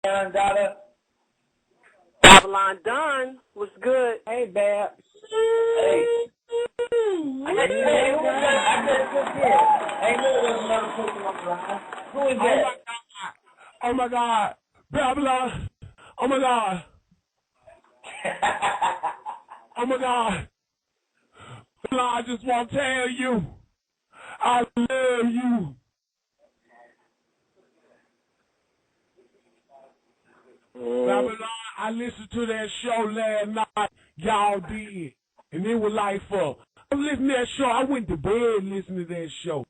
Dun, daughter? Babylun Dun was good. Hey, Bab. Hey. I just took it. Hey, look, there's another person on the line. Who is that? Oh, my God. Babylun. Oh, my God. Oh, my God. I just want to tell you, I love you. Babylun, I listened to that show last night. Y'all did. And it was like I was listening to that show. I went to bed listening to that show.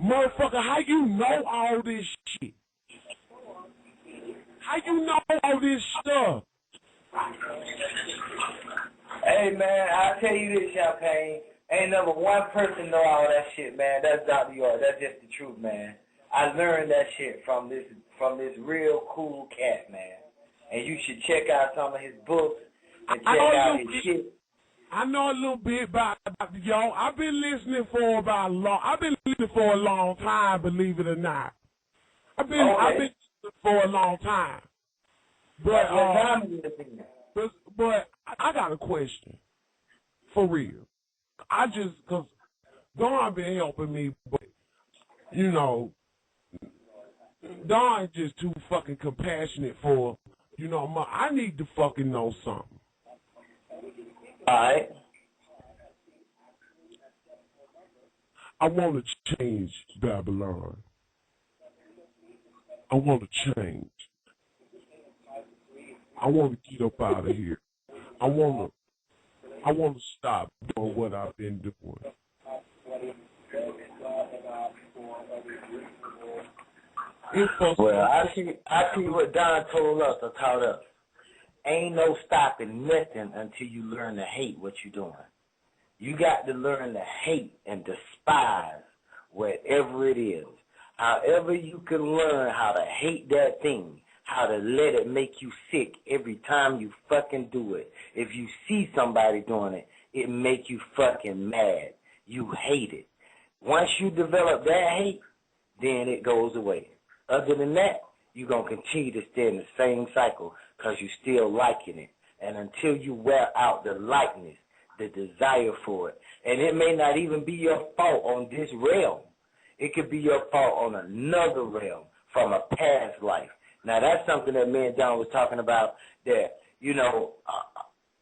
Motherfucker, how you know all this shit? How you know all this stuff? Hey, man, I'll tell you this, Champagne. Ain't number one person know all that shit, man. That's Dr. York. That's just the truth, man. I learned that shit from this real cool cat, man. And you should check out some of his books and check out his shit. I know a little bit about Dr. York. I've been listening for a long time, believe it or not. I've been listening for a long time. But I got a question. For real. Because Dawn been helping me, but, you know, Dawn just too fucking compassionate for, you know, I need to fucking know something. All right. I want to change, Babylun. I want to change. I want to get up out of here. I want to stop doing what I've been doing. Well, I see what Don told us or taught us. Ain't no stopping nothing until you learn to hate what you're doing. You got to learn to hate and despise whatever it is. However you can learn how to hate that thing, how to let it make you sick every time you fucking do it. If you see somebody doing it, it make you fucking mad. You hate it. Once you develop that hate, then it goes away. Other than that, you're going to continue to stay in the same cycle because you're still liking it. And until you wear out the likeness, the desire for it, and it may not even be your fault on this realm. It could be your fault on another realm from a past life. Now, that's something that me and John was talking about that, you know,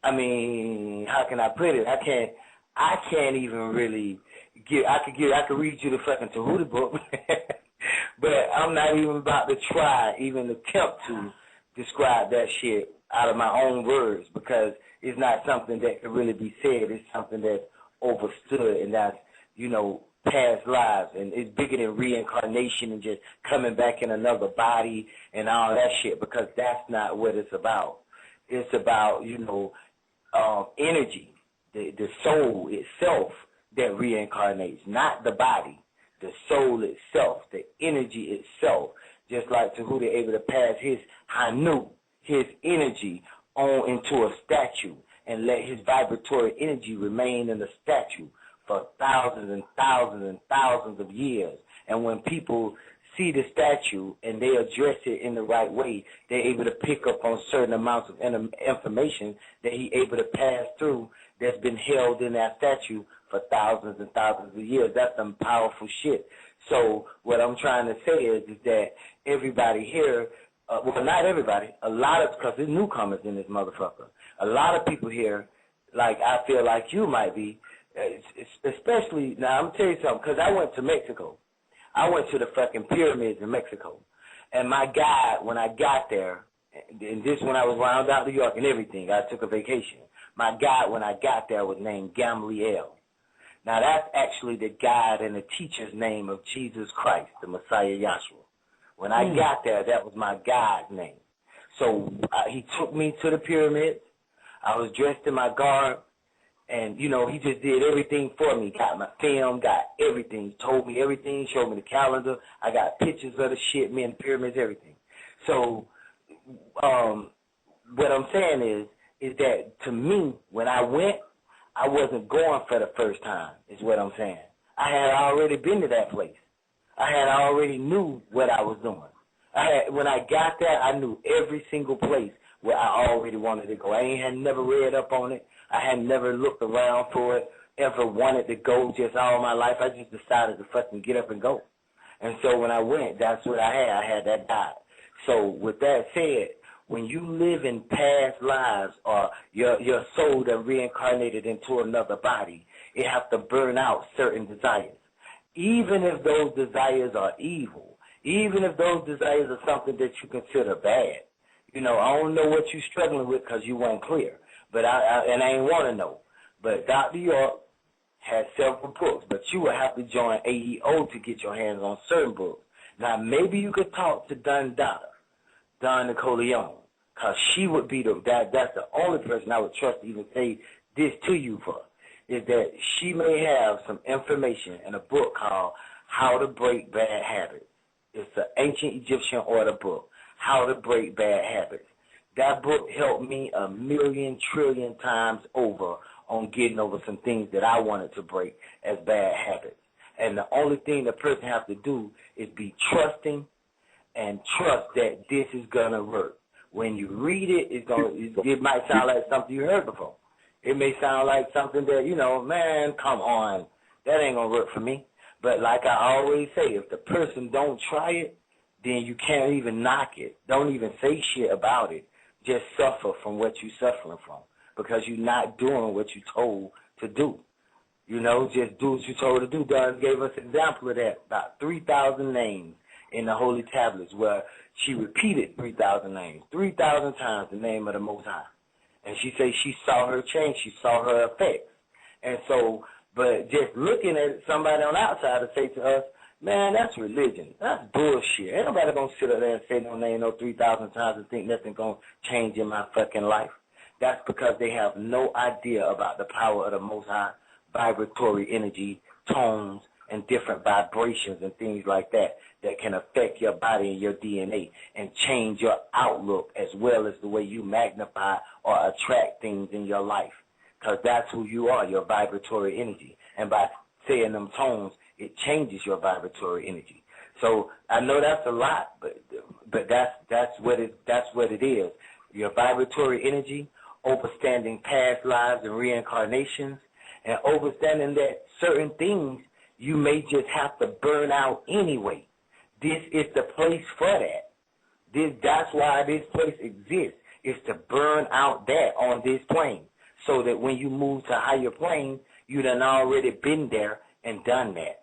I mean, how can I put it? I can't even really I could read you the fucking Tahuti book, but I'm not even about to try, even attempt to describe that shit out of my own words because it's not something that can really be said. It's something that's overstood, and that's, you know, past lives, and it's bigger than reincarnation and just coming back in another body and all that shit, because that's not what it's about. It's about, you know, energy, the soul itself that reincarnates, not the body, the soul itself, the energy itself, just like Tahuti able to pass his Hanu, his energy, on into a statue and let his vibratory energy remain in the statue for thousands and thousands and thousands of years. And when people see the statue and they address it in the right way, they're able to pick up on certain amounts of information that he able to pass through that's been held in that statue for thousands and thousands of years. That's some powerful shit. So what I'm trying to say is that everybody here, well, not everybody, a lot of, because there's newcomers in this motherfucker, a lot of people here, like I feel like you might be, especially, now I'm going to tell you something, because I went to Mexico. I went to the fucking pyramids in Mexico. And my guide, when I got there, and this when I was around out New York and everything, I took a vacation. My guide, when I got there, was named Gamaliel. Now, that's actually the guide and the teacher's name of Jesus Christ, the Messiah Yahshua. When I got there, that was my guide's name. So he took me to the pyramids. I was dressed in my garb. And, you know, he just did everything for me. Got my film, got everything. Told me everything, showed me the calendar. I got pictures of the shit, me and the pyramids, everything. So what I'm saying is that to me, when I went, I wasn't going for the first time, is what I'm saying. I had already been to that place. I had already knew what I was doing. When I got there, I knew every single place where I already wanted to go. I had never read up on it. I had never looked around for it, ever wanted to go just all my life. I just decided to fucking get up and go. And so when I went, that's what I had. I had that diet. So with that said, when you live in past lives or your soul that reincarnated into another body, it has to burn out certain desires. Even if those desires are evil, even if those desires are something that you consider bad. You know, I don't know what you're struggling with because you weren't clear, but I ain't want to know. But Dr. York has several books, but you will have to join AEO to get your hands on certain books. Now, maybe you could talk to Don Nicoleone, because she would be that's the only person I would trust to even say this to you for, is that she may have some information in a book called How to Break Bad Habits. It's an ancient Egyptian order book, How to Break Bad Habits. That book helped me 1,000,000 trillion times over on getting over some things that I wanted to break as bad habits. And the only thing the person has to do is be trusting and trust that this is going to work. When you read it, it might sound like something you heard before. It may sound like something that, you know, man, come on, that ain't going to work for me. But like I always say, if the person don't try it, then you can't even knock it. Don't even say shit about it. Just suffer from what you're suffering from because you're not doing what you're told to do. You know, just do what you're told to do. God gave us an example of that, about 3,000 names in the Holy Tablets where she repeated 3,000 names, 3,000 times the name of the Most High. And she said she saw her change, she saw her effects. And so, but just looking at somebody on the outside to say to us, man, that's religion. That's bullshit. Ain't nobody going to sit up there and say no name no 3,000 times and think nothing going to change in my fucking life. That's because they have no idea about the power of the Most High, vibratory energy, tones, and different vibrations and things like that that can affect your body and your DNA and change your outlook as well as the way you magnify or attract things in your life. Because that's who you are, your vibratory energy. And by saying them tones, it changes your vibratory energy. So I know that's a lot, but that's what it is. Your vibratory energy, understanding past lives and reincarnations, and understanding that certain things you may just have to burn out anyway. This is the place for that. That's why this place exists, is to burn out that on this plane, so that when you move to higher planes, you done already been there and done that.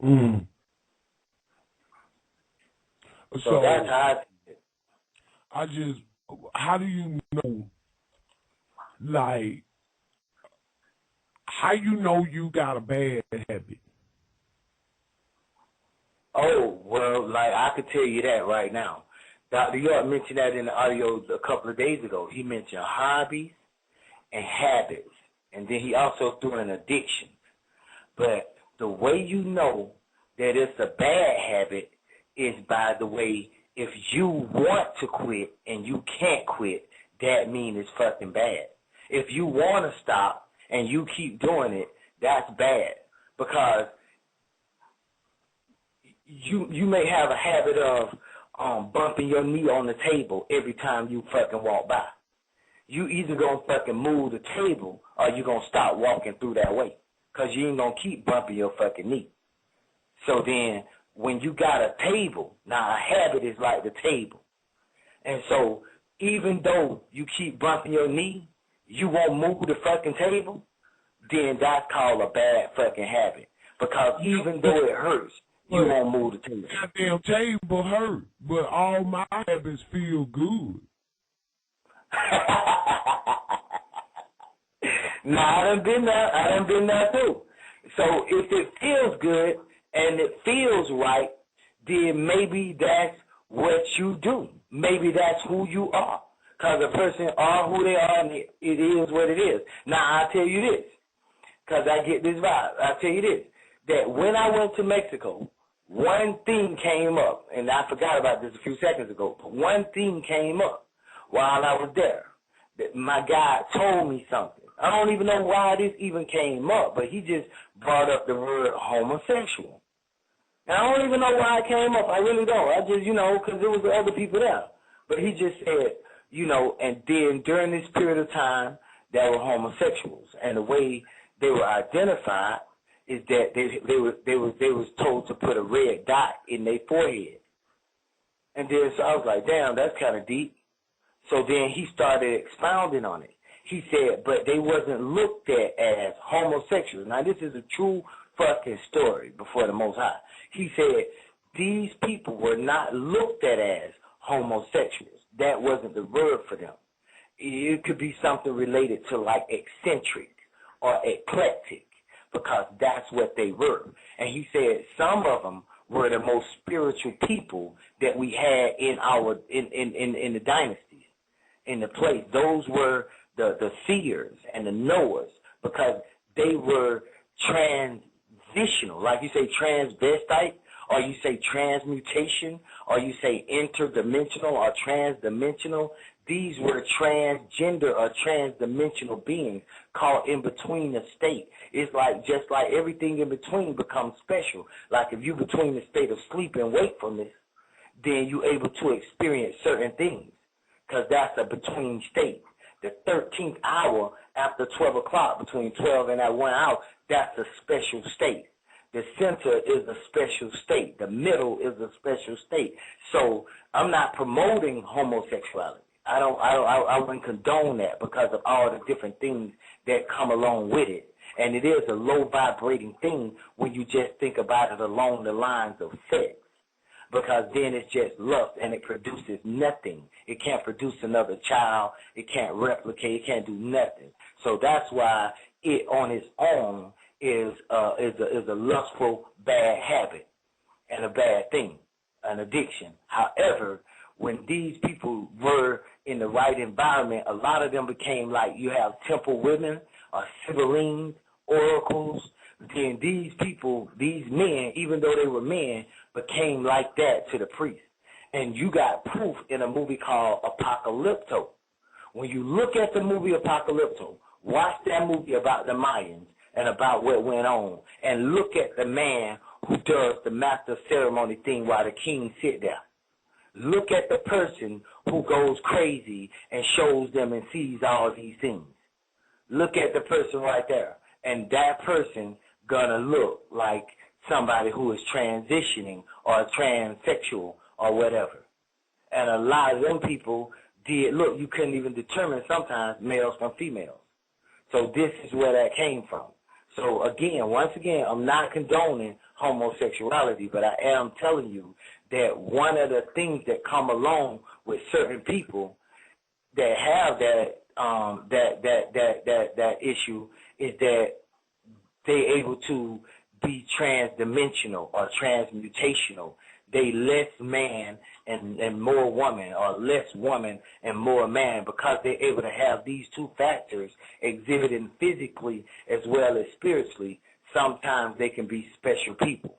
Mm. So that's how how do you know, like, how you know you got a bad habit? Oh, well, like, I could tell you that right now. Dr. York mentioned that in the audio a couple of days ago. He mentioned hobbies and habits, and then he also threw in addiction. But the way you know that it's a bad habit is by the way, if you want to quit and you can't quit, that means it's fucking bad. If you want to stop and you keep doing it, that's bad. Because you may have a habit of bumping your knee on the table every time you fucking walk by. You either going to fucking move the table or you going to stop walking through that way, because you ain't going to keep bumping your fucking knee. So then when you got a table, now a habit is like the table. And so even though you keep bumping your knee, you won't move the fucking table, then that's called a bad fucking habit. Because even though it hurts, you won't move the table. Goddamn table hurt, but all my habits feel good. Nah, I done been there too. So if it feels good and it feels right, then maybe that's what you do. Maybe that's who you are. Because a person are who they are, and it is what it is. Now, I'll tell you this, because I get this vibe. I'll tell you this, that when I went to Mexico, one thing came up, and I forgot about this a few seconds ago, but one thing came up while I was there. That my guy told me something. I don't even know why this even came up, but he just brought up the word homosexual. And I don't even know why it came up. I really don't. I just, because there was other people there. But he just said, and then during this period of time, there were homosexuals. And the way they were identified is that they was told to put a red dot in their forehead. And then so I was like, damn, that's kind of deep. So then he started expounding on it. He said, but they wasn't looked at as homosexuals. Now, this is a true fucking story before the Most High. He said, these people were not looked at as homosexuals. That wasn't the word for them. It could be something related to like eccentric or eclectic, because that's what they were. And he said some of them were the most spiritual people that we had in the dynasties, in the place. Those were the seers and the knowers, because they were transitional. Like you say transvestite, or you say transmutation, or you say interdimensional or transdimensional. These were transgender or transdimensional beings caught in between the state. It's like just like everything in between becomes special. Like if you're between the state of sleep and wakefulness, then you're able to experience certain things, because that's a between state. The 13th hour after 12 o'clock, between 12 and that 1 hour, that's a special state. The center is a special state. The middle is a special state. So I'm not promoting homosexuality. I wouldn't condone that because of all the different things that come along with it. And it is a low vibrating thing when you just think about it along the lines of sex, because then it's just lust and it produces nothing. It can't produce another child. It can't replicate. It can't do nothing. So that's why it on its own is a lustful bad habit and a bad thing, an addiction. However, when these people were in the right environment, a lot of them became like, you have temple women or sibyllines, oracles. Then these people, these men, even though they were men, became like that to the priest. And you got proof in a movie called Apocalypto. When you look at the movie Apocalypto, watch that movie about the Mayans and about what went on, and look at the man who does the master ceremony thing while the king sit there. Look at the person who goes crazy and shows them and sees all these things. Look at the person right there. And that person gonna look like somebody who is transitioning or transsexual or whatever. And a lot of them people did, look, you couldn't even determine sometimes males from females. So this is where that came from. So again, once again, I'm not condoning homosexuality, but I am telling you that one of the things that come along with certain people that have that issue is that they're able to be transdimensional or transmutational. They less man and more woman, or less woman and more man, because they're able to have these two factors exhibiting physically as well as spiritually. Sometimes they can be special people.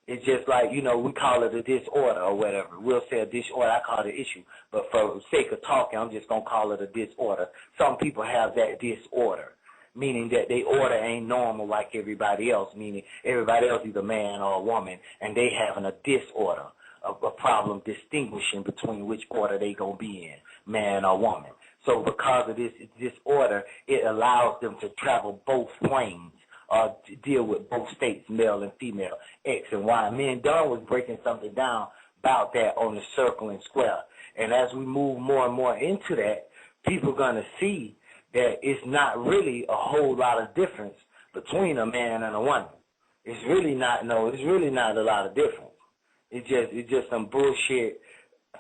It's just like, we call it a disorder or whatever. We'll say a disorder. I call it an issue. But for the sake of talking, I'm just going to call it a disorder. Some people have that disorder, meaning that they order ain't normal like everybody else, meaning everybody else is a man or a woman, and they having a disorder, a problem distinguishing between which order they going to be in, man or woman. So because of this disorder, it allows them to travel both planes, or to deal with both states, male and female, X and Y. Me and Don was breaking something down about that on the circle and square. And as we move more and more into that, people are going to see that it's not really a whole lot of difference between a man and a woman. It's really not a lot of difference. It's just some bullshit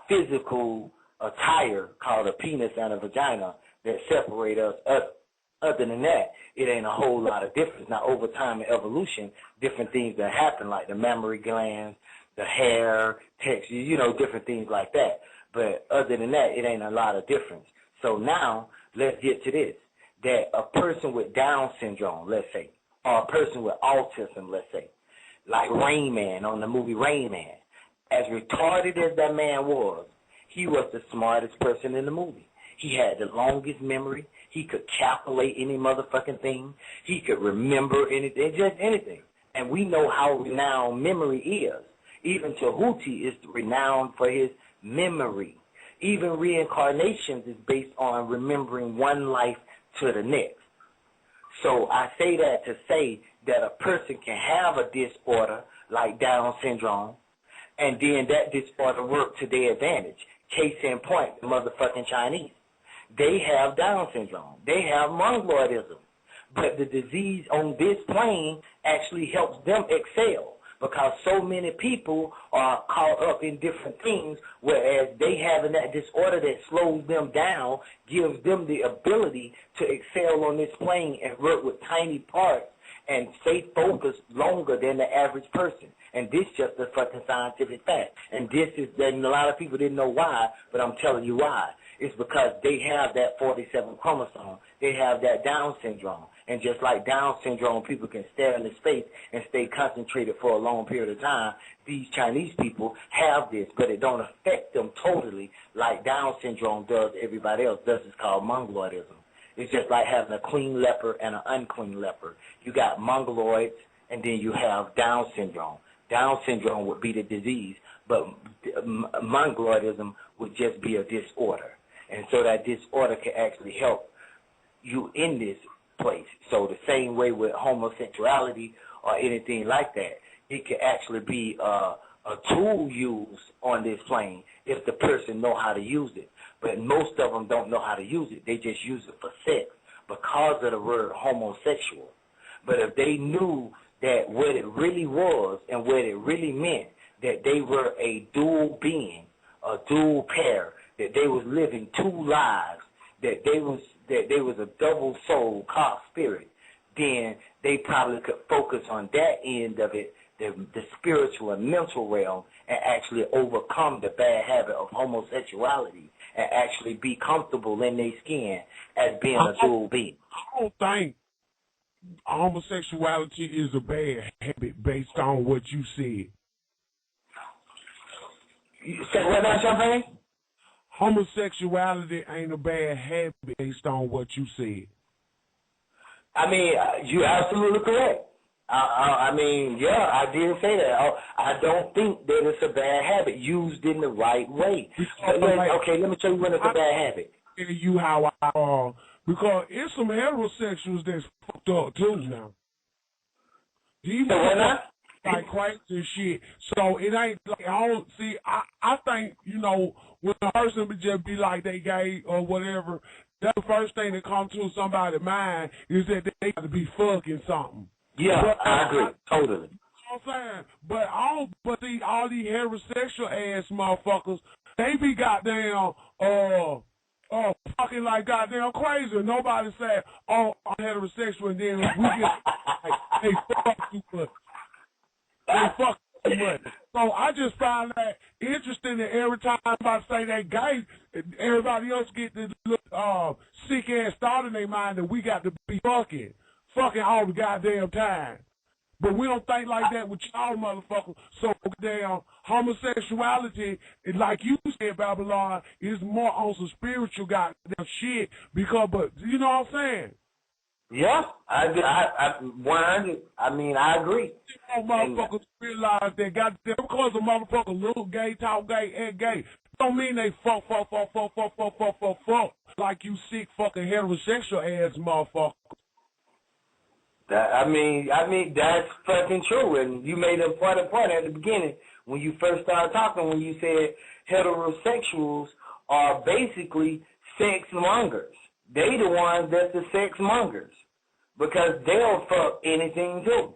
physical attire called a penis and a vagina that separate us. Other than that, it ain't a whole lot of difference. Now, over time in evolution, different things that happen, like the mammary glands, the hair, texture, different things like that. But other than that, it ain't a lot of difference. So now, let's get to this, that a person with Down syndrome, let's say, or a person with autism, let's say, like Rain Man on the movie Rain Man, as retarded as that man was, he was the smartest person in the movie. He had the longest memory. He could calculate any motherfucking thing. He could remember anything, just anything. And we know how renowned memory is. Even Tahuti is renowned for his memory. Even reincarnations is based on remembering one life to the next. So I say that to say that a person can have a disorder like Down syndrome, and then that disorder work to their advantage. Case in point, the motherfucking Chinese. They have Down syndrome. They have mongoloidism. But the disease on this plane actually helps them excel because so many people are caught up in different things, whereas they having that disorder that slows them down gives them the ability to excel on this plane and work with tiny parts and stay focused longer than the average person. And this just a fucking scientific fact. And this is, and a lot of people didn't know why, but I'm telling you why. It's because they have that 47 chromosome. They have that Down syndrome. And just like Down syndrome, people can stare into space and stay concentrated for a long period of time. These Chinese people have this, but it don't affect them totally like Down syndrome does everybody else. This is called mongoloidism. It's just like having a clean leper and an unclean leper. You got mongoloids, and then you have Down syndrome. Down syndrome would be the disease, but mongoloidism would just be a disorder. And so that disorder can actually help you in this place. So the same way with homosexuality or anything like that, it can actually be a tool used on this plane if the person know how to use it. But most of them don't know how to use it. They just use it for sex because of the word homosexual. But if they knew that what it really was and what it really meant, that they were a dual being, a dual pair, that they was living two lives, that they was a double soul, called spirit, then they probably could focus on that end of it, the spiritual and mental realm, and actually overcome the bad habit of homosexuality and actually be comfortable in their skin as being a dual being. I don't think homosexuality is a bad habit based on what you said. You said what now, Champagne? Homosexuality ain't a bad habit based on what you said. I mean, you're absolutely correct. I mean, yeah, I did say that. I don't think that it's a bad habit used in the right way. Okay, let me tell you when it's a bad habit. You how I because it's some heterosexuals that's fucked up too now. These like crazy and shit. So it ain't like I don't see. I think when a person would just be like they gay or whatever, that's the first thing that comes to somebody's mind is that they got to be fucking something. Yeah, but, I agree totally. You know what I'm saying? But see, all these heterosexual ass motherfuckers, they be goddamn fucking like goddamn crazy. Nobody say, oh, I'm heterosexual, and then we get like, hey, fuck you much. They fuck too much. So I just find that interesting that every time I say they gay, everybody else get this sick ass thought in their mind that we got to be fucking all the goddamn time. But we don't think like that with y'all motherfuckers. So goddamn homosexuality, like you said, Babylon, is more on some spiritual goddamn shit but you know what I'm saying? Yeah, I 100. I mean, I agree. Motherfuckers realize that goddamn because a motherfucker little gay, talk gay, and gay, don't mean they fuck like you sick fucking heterosexual ass motherfucker. I mean that's fucking true. And you made an important point at the beginning when you first started talking when you said heterosexuals are basically sex mongers. They the ones that's the sex mongers because they'll fuck anything too.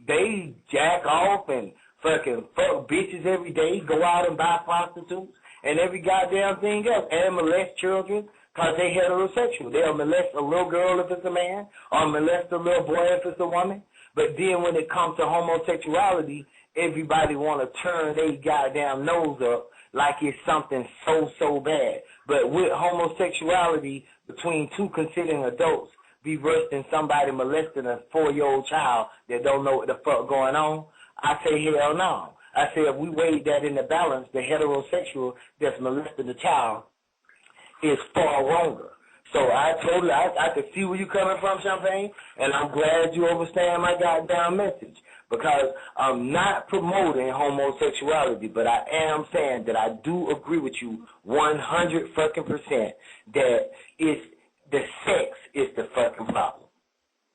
They jack off and fucking fuck bitches every day, go out and buy prostitutes and every goddamn thing else, and molest children because they heterosexual. They'll molest a little girl if it's a man or molest a little boy if it's a woman. But then when it comes to homosexuality, everybody want to turn their goddamn nose up like it's something so bad. But with homosexuality, between two considering adults, be worse than somebody molesting a 4-year-old child that don't know what the fuck going on, I say hell no. I say if we weigh that in the balance, the heterosexual that's molesting the child is far wronger. So I could see where you're coming from, Champagne, and I'm glad you understand my goddamn message, because I'm not promoting homosexuality, but I am saying that I do agree with you 100% that it's the sex is the fucking problem.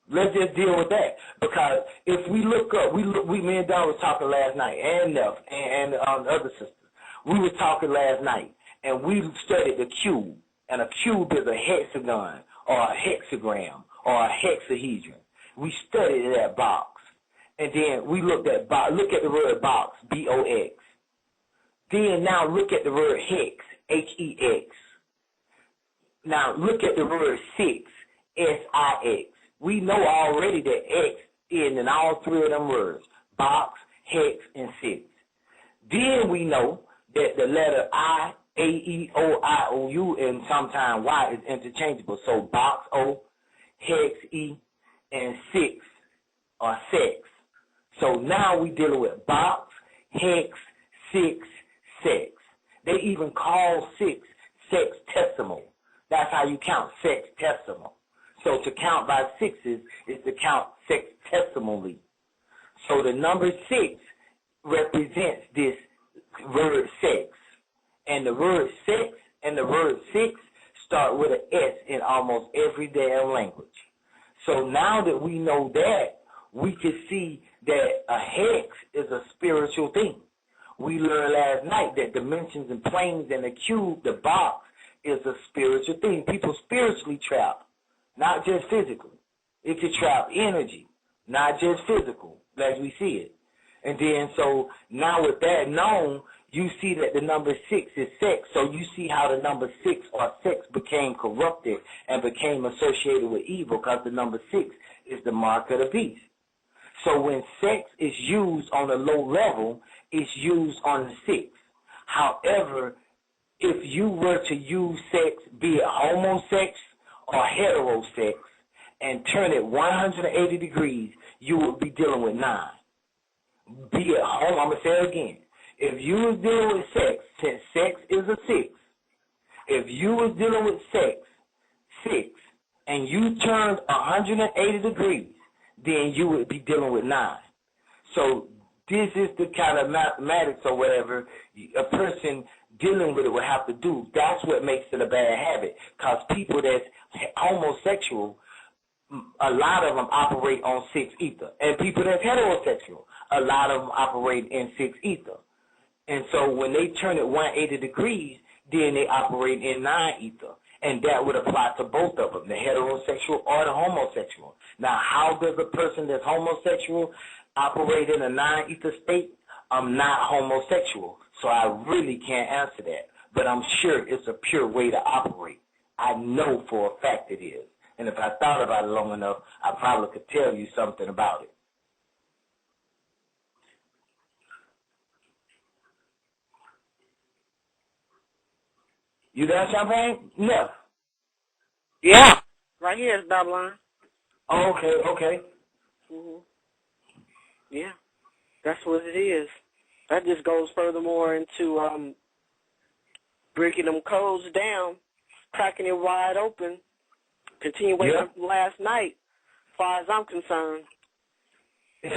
Let's just deal with that, because if we look up, me and Don was talking last night, and Neff and the other sisters, we were talking last night, and we studied the cube. And a cube is a hexagon or a hexagram or a hexahedron. We studied that box. And then we looked at look at the word box, B-O-X. Then now look at the word hex, H-E-X. Now look at the word six, S-I-X. We know already that X is in all three of them words, box, hex, and six. Then we know that the letter I, A-E-O-I-O-U, and sometimes Y is interchangeable. So box, O, hex, E, and six, or sex. So now we dealing with box, hex, six, sex. They even call six sextesimal. That's how you count, sextesimal. So to count by sixes is to count sextesimally. So the number six represents this word sex. And the word sex and the word six start with an S in almost every damn language. So now that we know that, we can see that a hex is a spiritual thing. We learned last night that dimensions and planes and the cube, the box, is a spiritual thing. People spiritually trapped, not just physically. It can trap energy, not just physical, as we see it. And then so now with that known, you see that the number six is sex. So you see how the number six or sex became corrupted and became associated with evil, because the number six is the mark of the beast. So when sex is used on a low level, it's used on the six. However, if you were to use sex, be it homosex or heterosex, and turn it 180 degrees, you would be dealing with 9. Be it home, I'm going to say it again. If you was dealing with sex, since sex is a 6, if you was dealing with sex, 6, and you turned 180 degrees, then you would be dealing with 9. So this is the kind of mathematics or whatever a person dealing with it would have to do. That's what makes it a bad habit, because people that's homosexual, a lot of them operate on 6 ether. And people that's heterosexual, a lot of them operate in 6 ether. And so when they turn it 180 degrees, then they operate in 9 ether. And that would apply to both of them, the heterosexual or the homosexual. Now, how does a person that's homosexual operate in a 9 ether state? I'm not homosexual, so I really can't answer that. But I'm sure it's a pure way to operate. I know for a fact it is. And if I thought about it long enough, I probably could tell you something about it. You there, Champagne? No. Yeah. Right here is Babylun. Oh, okay. Mm-hmm. Yeah. That's what it is. That just goes furthermore into breaking them codes down, cracking it wide open, continuation from last night, as far as I'm concerned. You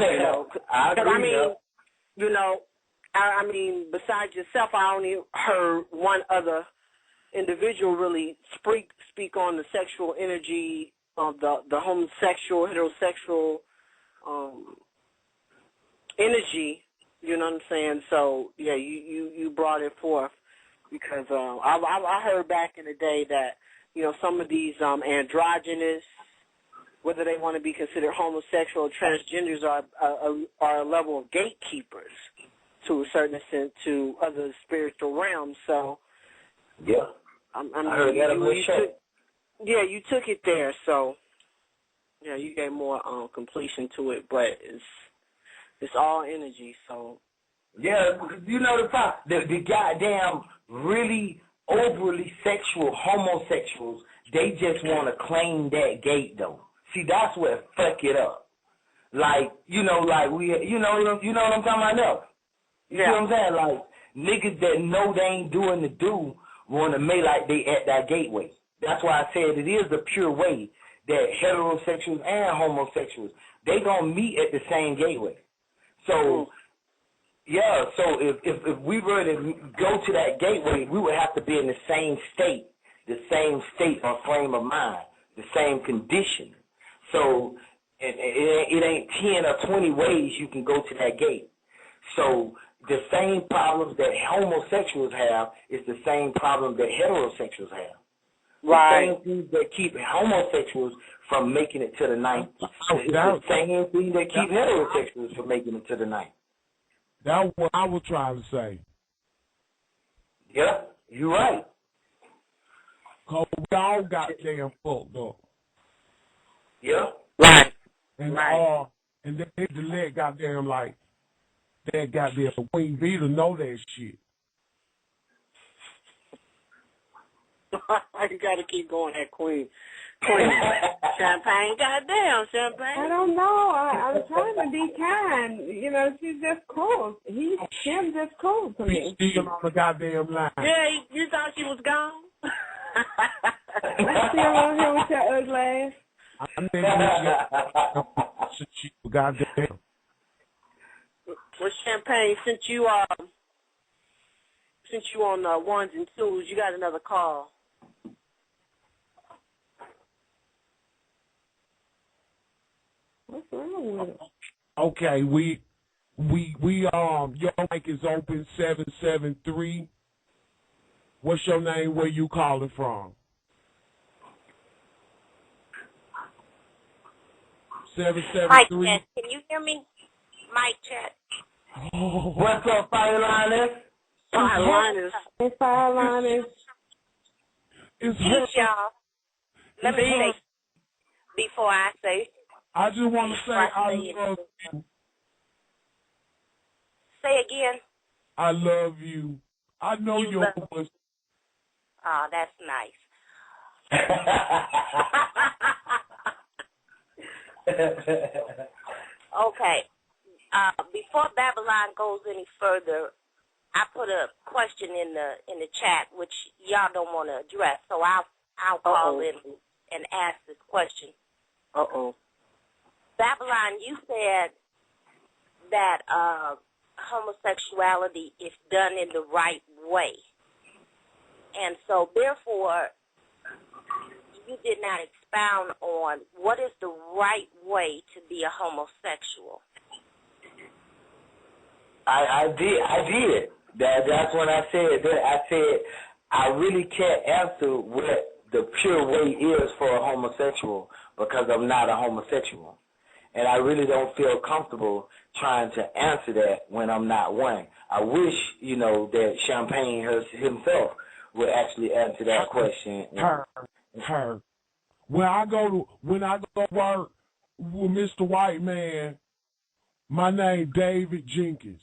know, I mean, besides yourself, I only heard one other individual really speak on the sexual energy of the homosexual, heterosexual energy. You know what I'm saying? So yeah, you brought it forth, because I heard back in the day that, you know, some of these androgynous, whether they want to be considered homosexual or transgenders, are a level of gatekeepers to a certain extent to other spiritual realms. So yeah, I heard that on the show. You took it there. So yeah, you gave more completion to it, but it's all energy. So yeah, you know the goddamn really overly sexual homosexuals, they just want to claim that gate though. See, that's what fuck it up. Like, you know what I'm talking about now? You see what I'm saying? Like, niggas that know they ain't doing the do want to make like they at that gateway. That's why I said it is the pure way that heterosexuals and homosexuals, they gonna meet at the same gateway. So, yeah, so if we were to go to that gateway, we would have to be in the same state or frame of mind, the same condition. So it ain't 10 or 20 ways you can go to that gate. So the same problems that homosexuals have is the same problem that heterosexuals have. Right. The same things that keep homosexuals from making it to the ninth. It's the same thing that keep heterosexuals from making it to the ninth. That's what I was trying to say. Yeah, you're right. Because we all got damn fucked up. Yeah. Right. And Right. and they had to let goddamn like that goddamn Queen Bee to know that shit. You got to keep going at Queen. Champagne, goddamn, Champagne. I don't know. I'm trying to be kind. You know, she's just cool. Kim's just cool to me. She's still on the goddamn line. Yeah, you thought she was gone? I'm still on here with your ugly ass. I mean, she goddamn. Well, Champagne, since you on ones and twos, you got another call. What's wrong with it? Okay, we your mic is open 773. What's your name? Where you calling from? 773. Mike check. Can you hear me? Mike check. Oh. What's up, Fireliners? Fireliners. It's Fireliners. It's Peace, y'all. Let me say, before I say. I just want to say I love you. Say again. I love you. I know You your love- voice. Oh, that's nice. Okay. Before Babylon goes any further, I put a question in the chat which y'all don't want to address, so I'll call in and ask this question. Babylon, you said that homosexuality is done in the right way, and so therefore you did not expound on what is the right way to be a homosexual. I did. That's when I said that. I said I really can't answer what the pure way is for a homosexual because I'm not a homosexual. And I really don't feel comfortable trying to answer that when I'm not one. I wish, that Champagne himself would actually answer that question. Her. When I go to work with Mr. White Man, my name David Jenkins.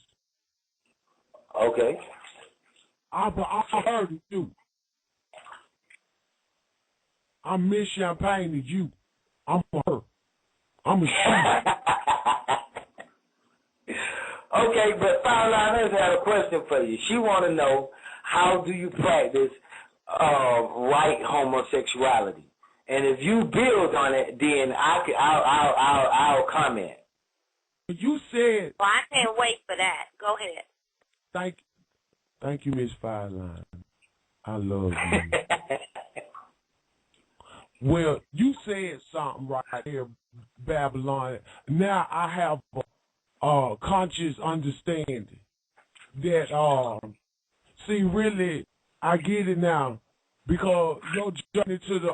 Okay. I heard it too. I'm Miss Champagne to you. I'm her. I'm a she. Okay, but Fireliners have a question for you. She want to know, how do you practice right homosexuality? And if you build on it, then I'll comment. You said. Well, I can't wait for that. Go ahead. Thank you, Miss Fireline. I love you. Well, you said something right here, Babylon. Now I have a conscious understanding that really I get it now, because your journey to the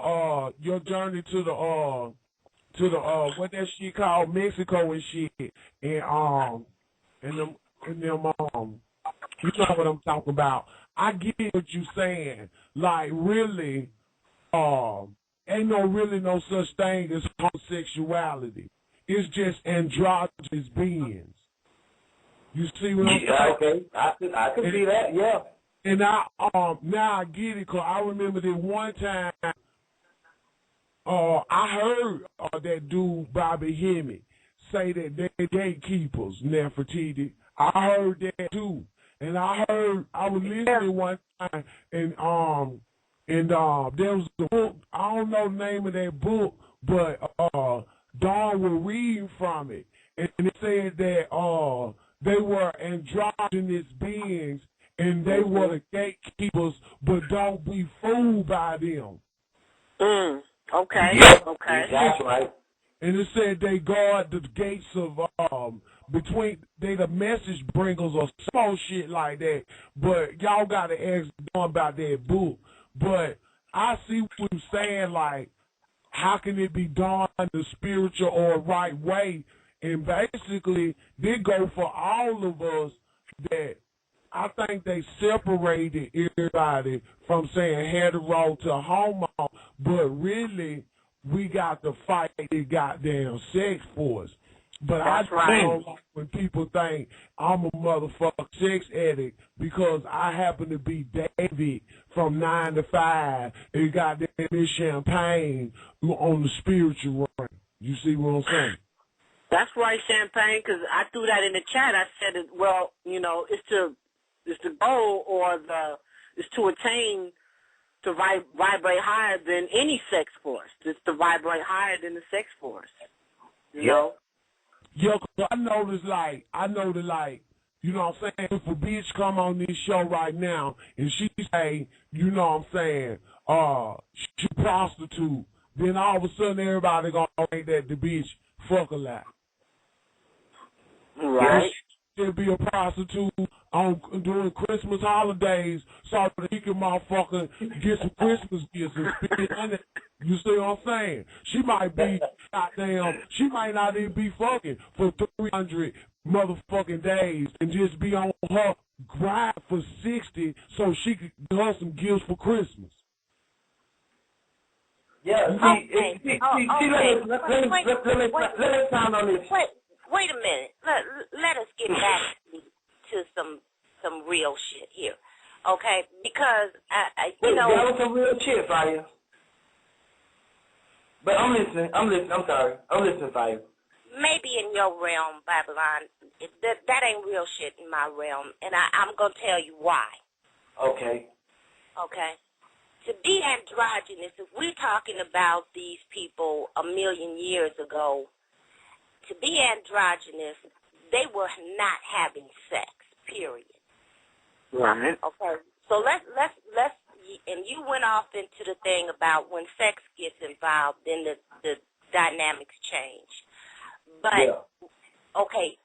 what that shit called Mexico and shit, and them you know what I'm talking about. I get what you're saying. Like, really, ain't no such thing as homosexuality. It's just androgynous beings. You see what I'm saying? Yeah, okay. I can see that, yeah. And now I get it, because I remember that one time I heard that dude Bobby Hemmett say that they're gatekeepers, Nefertiti. I heard that too. And I was listening one time, and And there was a book, I don't know the name of that book, but Dawn was reading from it. And it said that they were androgynous beings and they were the gatekeepers, but don't be fooled by them. Okay. Okay. That's right. And it said they guard the gates of they the message bringers or some shit like that. But y'all gotta ask Dawn about that book. But I see what you're saying, like, how can it be done the spiritual or right way? And basically, they go for all of us that I think they separated everybody from saying hetero to homo, but really, we got to fight the goddamn sex force. But that's I don't like when people think I'm a motherfucking sex addict because I happen to be David from 9 to 5 and goddamn this champagne on the spiritual ring. You see what I'm saying? That's right, Champagne, because I threw that in the chat. I said, well, you know, it's the goal or it's to attain to vibrate higher than any sex force. It's to vibrate higher than the sex force. You know? Yeah, cause I know that, like, you know what I'm saying, if a bitch come on this show right now and she say, you know what I'm saying, she prostitute, then all of a sudden everybody gonna think that the bitch fuck a lot. Right. She'll be a prostitute during Christmas holidays so that he can motherfucker get some Christmas gifts and spend money. You see what I'm saying? She might be she might not even be fucking for 300 motherfucking days and just be on her grind for 60 so she could give her some gifts for Christmas. Yeah, let me sound on this. Wait a minute. Let us get back to some real shit here, okay? Because you know, that was some real shit, Fire. But I'm listening. I'm sorry. I'm listening, Fire. Maybe in your realm, Babylon, that ain't real shit in my realm, and I'm gonna tell you why. Okay. Okay. To be androgynous, if we're talking about these people a million years ago, to be androgynous, they were not having sex, period. Right. Okay. So let's and you went off into the thing about when sex gets involved, then the dynamics change. But okay,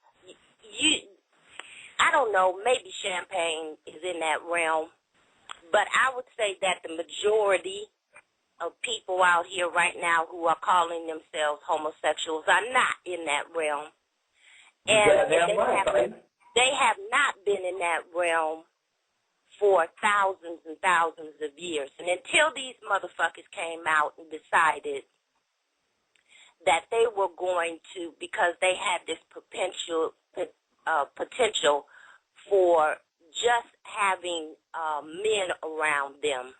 I don't know, maybe Champagne is in that realm, but I would say that the majority of people out here right now who are calling themselves homosexuals are not in that realm. And they have not been in that realm for thousands and thousands of years. And until these motherfuckers came out and decided that they were going to, because they had this potential for just having men around them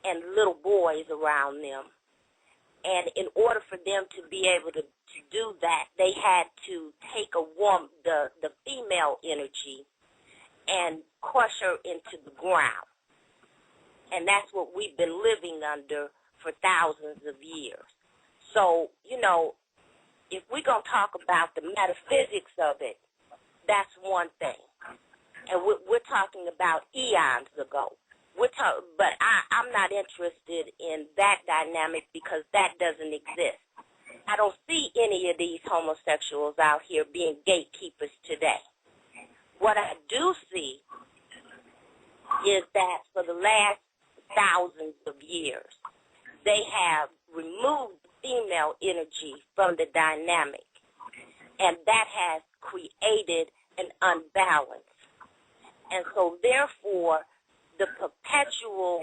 and little boys around them. And in order for them to be able to do that, they had to take a woman, the female energy, and crush her into the ground. And that's what we've been living under for thousands of years. So, you know, if we're going to talk about the metaphysics of it, that's one thing. And we're talking about eons ago. But I'm not interested in that dynamic because that doesn't exist. I don't see any of these homosexuals out here being gatekeepers today. What I do see is that for the last thousands of years, they have removed female energy from the dynamic, and that has created an unbalance. And so, therefore, the perpetual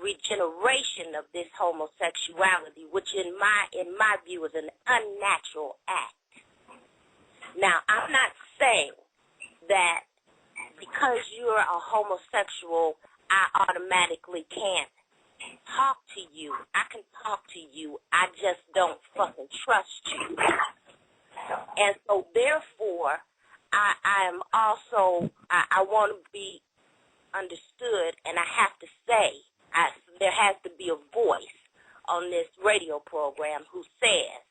regeneration of this homosexuality, which in my view is an unnatural act. Now, I'm not saying that because you're a homosexual, I automatically can't talk to you. I can talk to you. I just don't fucking trust you. And so, therefore, I want to be understood, and I have to say on this radio program who says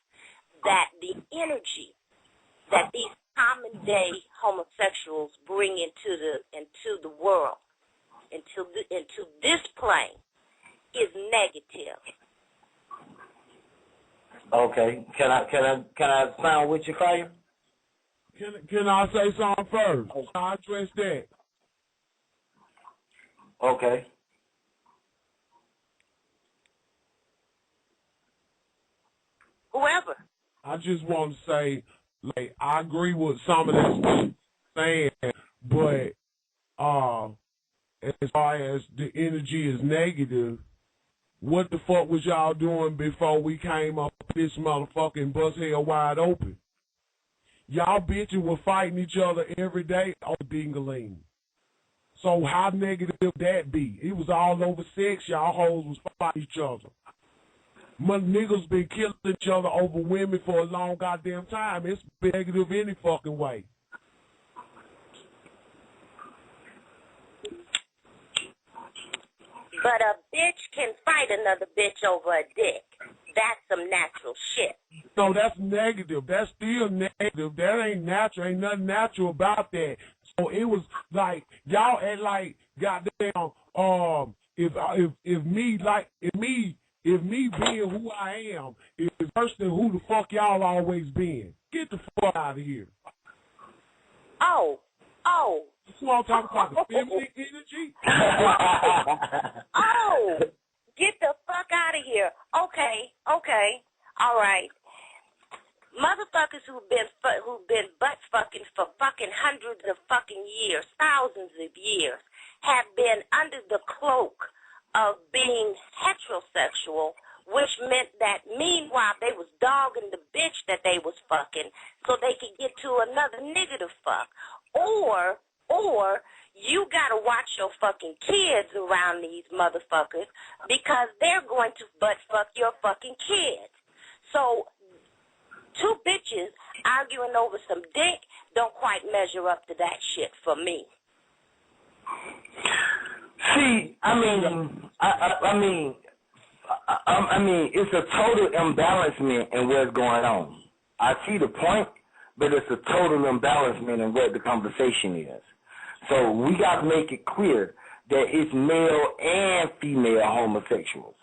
that the energy that these common day homosexuals bring into the world, into this plane, is negative. Okay. Can I sound with you, Fire? Can I say something first? I'll address that. Okay. Whoever. I just want to say, like, I agree with some of that stuff saying, but as far as the energy is negative, what the fuck was y'all doing before we came up with this motherfucking bus hell wide open? Y'all bitches were fighting each other every day on Dingaling. So how negative that be? It was all over sex. Y'all hoes was fighting each other. Niggas been killing each other over women for a long goddamn time. It's been negative any fucking way. But a bitch can fight another bitch over a dick. That's some natural shit. No, that's negative. That's still negative. That ain't natural. Ain't nothing natural about that. So it was like y'all had like goddamn if me being who I am is worse than who the fuck y'all always been. Get the fuck out of here. Oh. You want to talk about the feminine energy? Oh, get the fuck out of here. Okay, all right. Motherfuckers who've been butt fucking for fucking hundreds of fucking years, thousands of years, have been under the cloak of being heterosexual, which meant that meanwhile they was dogging the bitch that they was fucking so they could get to another nigga to fuck. Or you gotta watch your fucking kids around these motherfuckers because they're going to butt fuck your fucking kids. So two bitches arguing over some dick don't quite measure up to that shit for me. See, I mean, it's a total imbalancement in what's going on. I see the point, but it's a total imbalancement in what the conversation is. So we got to make it clear that it's male and female homosexuals.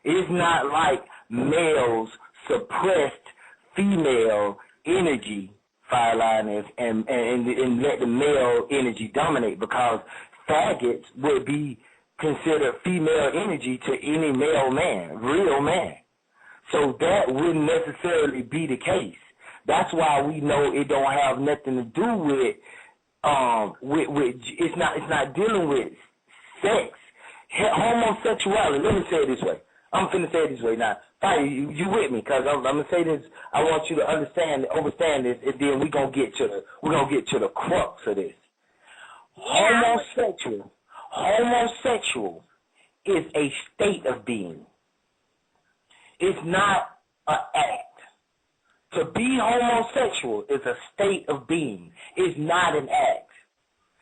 It's not like males suppressed female energy, fireliners, and let the male energy dominate, because faggots would be considered female energy to any male man, real man. So that wouldn't necessarily be the case. That's why we know it don't have nothing to do with it's not dealing with sex. Homosexuality, let me say it this way. I'm finna say it this way now. You with me? Because I'm gonna say this. I want you to understand this, and then we're gonna get to the crux of this. Yeah. Homosexual is a state of being. It's not an act. To be homosexual is a state of being. It's not an act.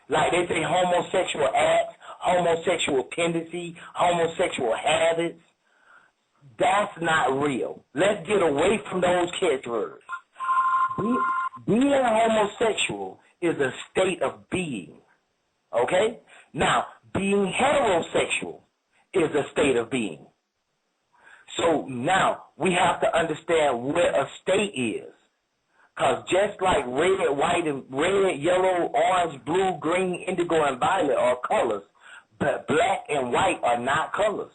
Like they say homosexual acts, homosexual tendency, homosexual habits. That's not real. Let's get away from those catchwords. Being homosexual is a state of being. Okay? Now, being heterosexual is a state of being. So now we have to understand what a state is. Because just like red, white, and red, yellow, orange, blue, green, indigo, and violet are colors, but black and white are not colors.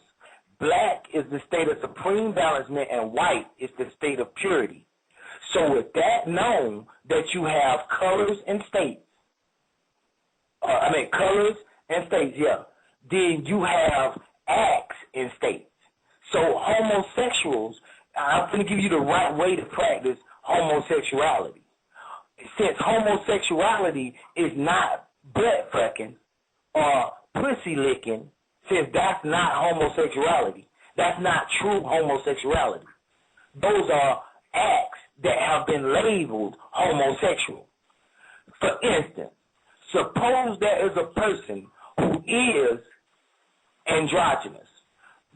Black is the state of supreme balancement, and white is the state of purity. So with that known, that you have colors and states, colors and states, yeah, then you have acts and states. So homosexuals, I'm going to give you the right way to practice homosexuality. Since homosexuality is not butt fucking or pussy licking, since that's not homosexuality, that's not true homosexuality. Those are acts that have been labeled homosexual. For instance, suppose there is a person who is androgynous,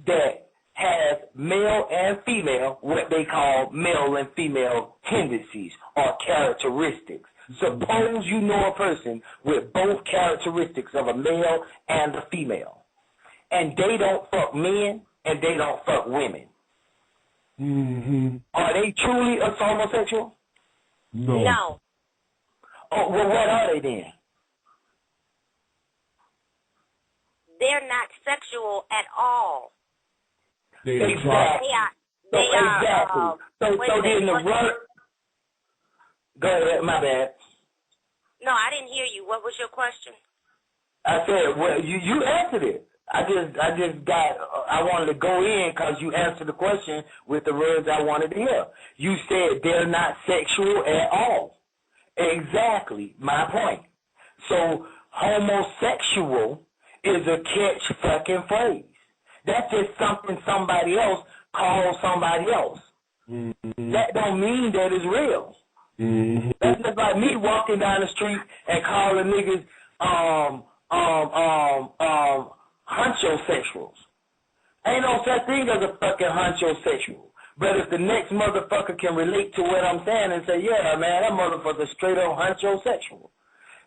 that has male and female, what they call male and female tendencies or characteristics. Suppose you know a person with both characteristics of a male and a female, and they don't fuck men and they don't fuck women. Mm-hmm. Are they truly a homosexual? No. Oh, well, what are they then? They're not sexual at all. Exactly. They are. So then the word. Go ahead, my bad. No, I didn't hear you. What was your question? I said, well, you answered it. I wanted to go in because you answered the question with the words I wanted to hear. You said they're not sexual at all. Exactly, my point. So homosexual is a catch fucking phrase. That's just something somebody else calls somebody else. Mm-hmm. That don't mean that it's real. Mm-hmm. That's just like me walking down the street and calling niggas hunchosexuals. Ain't no such thing as a fucking hunchosexual. But if the next motherfucker can relate to what I'm saying and say, yeah, man, that motherfucker straight up hunchosexual,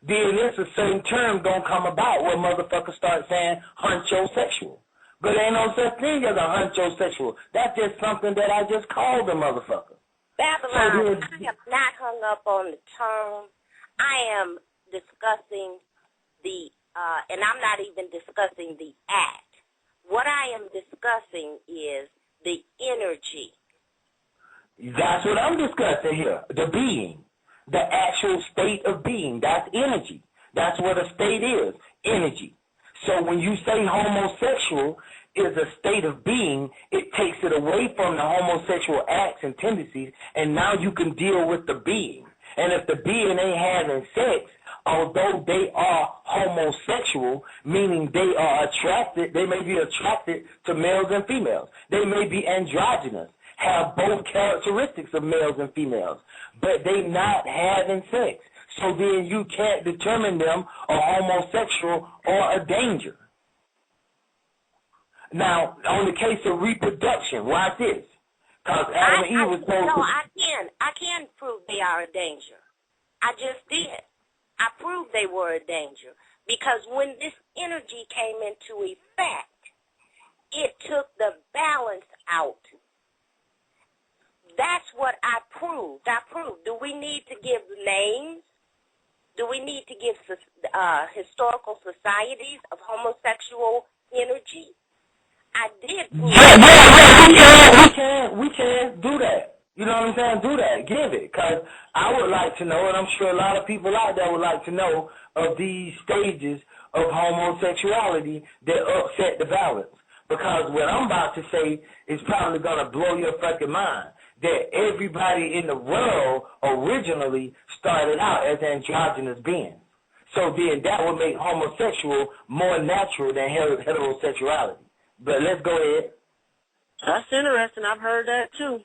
then there's a certain term gonna come about where motherfuckers start saying hunchosexual. But ain't no such thing as a hunchosexual. That's just something that I just called a motherfucker. Babylun, I have not hung up on the term. I am discussing and I'm not even discussing the act. What I am discussing is the energy. That's what I'm discussing here, the being, the actual state of being. That's energy. That's what a state is, energy. So when you say homosexual is a state of being, it takes it away from the homosexual acts and tendencies, and now you can deal with the being. And if the being ain't having sex, although they are homosexual, meaning they are attracted, they may be attracted to males and females. They may be androgynous, have both characteristics of males and females, but they not having sex. So then you can't determine them a homosexual or a danger. Now, on the case of reproduction, watch this. Because Adam and Eve was told I can prove they are a danger. I just did. I proved they were a danger. Because when this energy came into effect, it took the balance out. That's what I proved. Do we need to give names? Do we need to give historical societies of homosexual energy? I did prove we can do that. You know what I'm saying? Do that. Give it. Because I would like to know, and I'm sure a lot of people out there would like to know, of these stages of homosexuality that upset the balance. Because what I'm about to say is probably going to blow your fucking mind. That everybody in the world originally started out as androgynous beings. So then that would make homosexual more natural than heterosexuality. But let's go ahead. That's interesting. I've heard that too.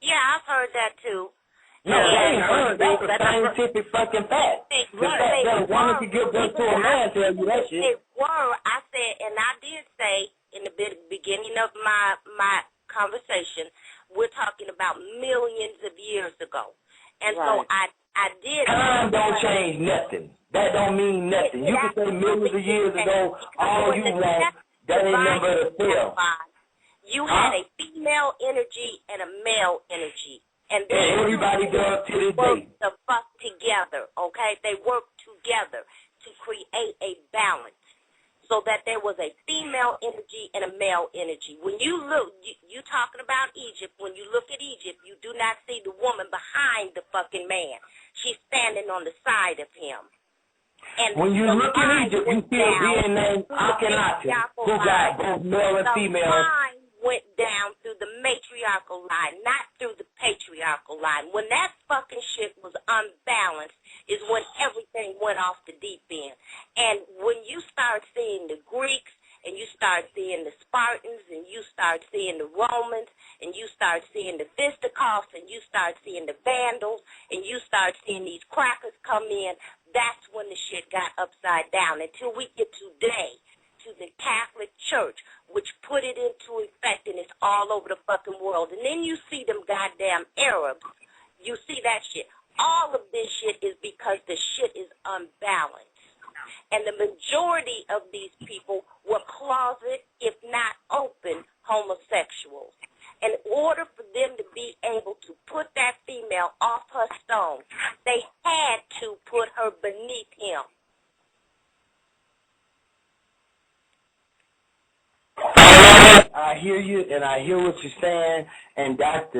Yeah, I've heard that too. No, I ain't heard. That's a scientific fucking fact. The fact that a woman could give birth to a man tell you that shit. They were. I said, and I did say in the beginning of my conversation, we're talking about millions of years ago. And so I did. Time don't change nothing. That don't mean nothing. You can say millions of years ago all you want. That ain't never a fail. You had a female energy and a male energy. And everybody does to this day. Work the fuck together, okay? They work together to create a balance so that there was a female energy and a male energy. When you look, you talking about Egypt, when you look at Egypt, you do not see the woman behind the fucking man. She's standing on the side of him. And when you look at Egypt, you see a being named Akhenaten, who got both male and female. The line went down through the matriarchal line, not through the patriarchal line. When that fucking shit was unbalanced is when everything went off the deep end. And when you start seeing the Greeks, and you start seeing the Spartans, and you start seeing the Romans, and you start seeing the Visigoths, and you start seeing the Vandals, and you start seeing these crackers come in, that's when the shit got upside down. Until we get today to the Catholic Church, which put it into effect and is all over the fucking world. And then you see them goddamn Arabs. You see that shit. All of this shit is because the shit is unbalanced. And the majority of these people were closet, if not open, homosexuals. In order for them to be able to put that female off her stone, they had to put her beneath him. I hear you, and I hear what you're saying, and that's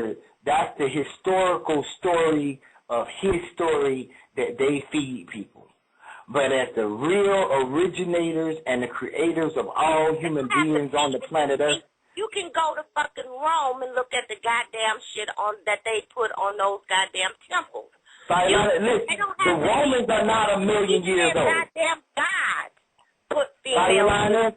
the historical story of his story that they feed people. But as the real originators and the creators of all human beings on the planet Earth, you can go to fucking Rome and look at the goddamn shit that they put on those goddamn temples. Listen, the Romans are not a million years old. Goddamn God put females.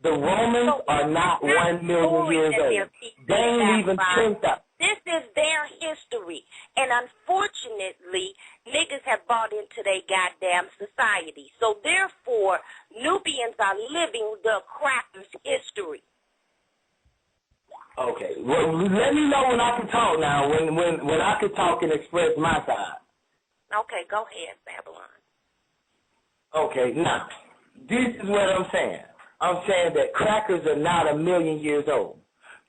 The Romans are not 1 million years old. They ain't even 10,000. This is their history. And unfortunately, niggas have bought into their goddamn society. So therefore, Nubians are living the crackers' history. Okay. Well, let me know when I can talk now, when I can talk and express my side. Okay, go ahead, Babylon. Okay, now, this is what I'm saying. I'm saying that crackers are not a million years old.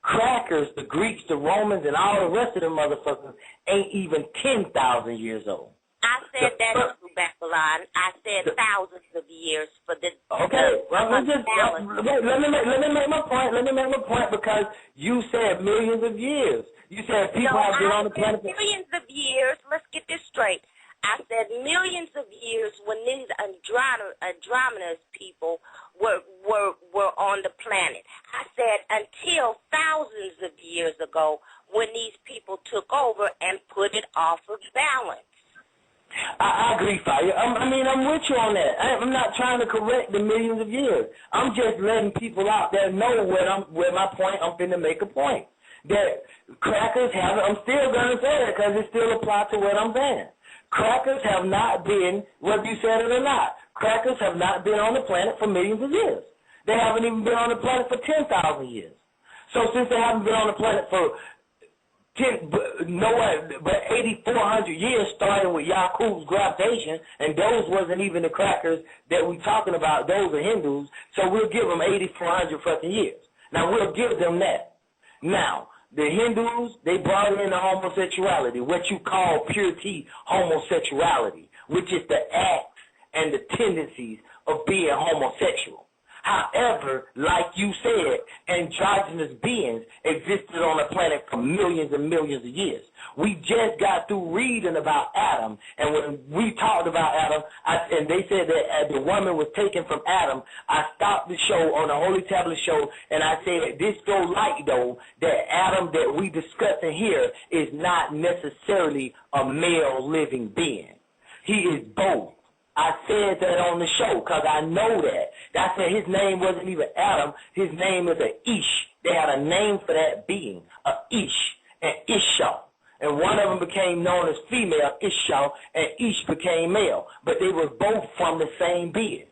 Crackers, the Greeks, the Romans, and all the rest of them motherfuckers ain't even 10,000 years old. I said that too, Babylon. I said thousands of years for the. Okay, let me make my point. Let me make my point because you said millions of years. You said people have been on the planet for millions of years. Let's get this straight. I said millions of years when these androgynous people were on the planet. I said until thousands of years ago when these people took over and put it off of balance. I agree, Fire. I'm with you on that. I'm not trying to correct the millions of years. I'm just letting people out there know where my point. I'm finna make a point. That crackers have. I'm still gonna say it because it still applies to what I'm saying. Crackers have not been, whether you said it or not, crackers have not been on the planet for millions of years. They haven't even been on the planet for 10,000 years. So since they haven't been on the planet for 8,400 years, starting with Yakub's gravitation, and those wasn't even the crackers that we talking about. Those are Hindus, so we'll give them 8,400 fucking years. Now, we'll give them that. Now, the Hindus, they brought in the homosexuality, what you call purity homosexuality, which is the acts and the tendencies of being homosexual. However, like you said, androgynous beings existed on the planet for millions and millions of years. We just got through reading about Adam, and when we talked about Adam, and they said that the woman was taken from Adam, I stopped the show on the Holy Tablet show, and I said, this go light, though, that Adam that we discussing here is not necessarily a male living being. He is both. I said that on the show because I know that. That's why his name wasn't even Adam. His name is a Ish. They had a name for that being, a Ish and Isha. And one of them became known as female, Isha, and Ish became male. But they were both from the same being.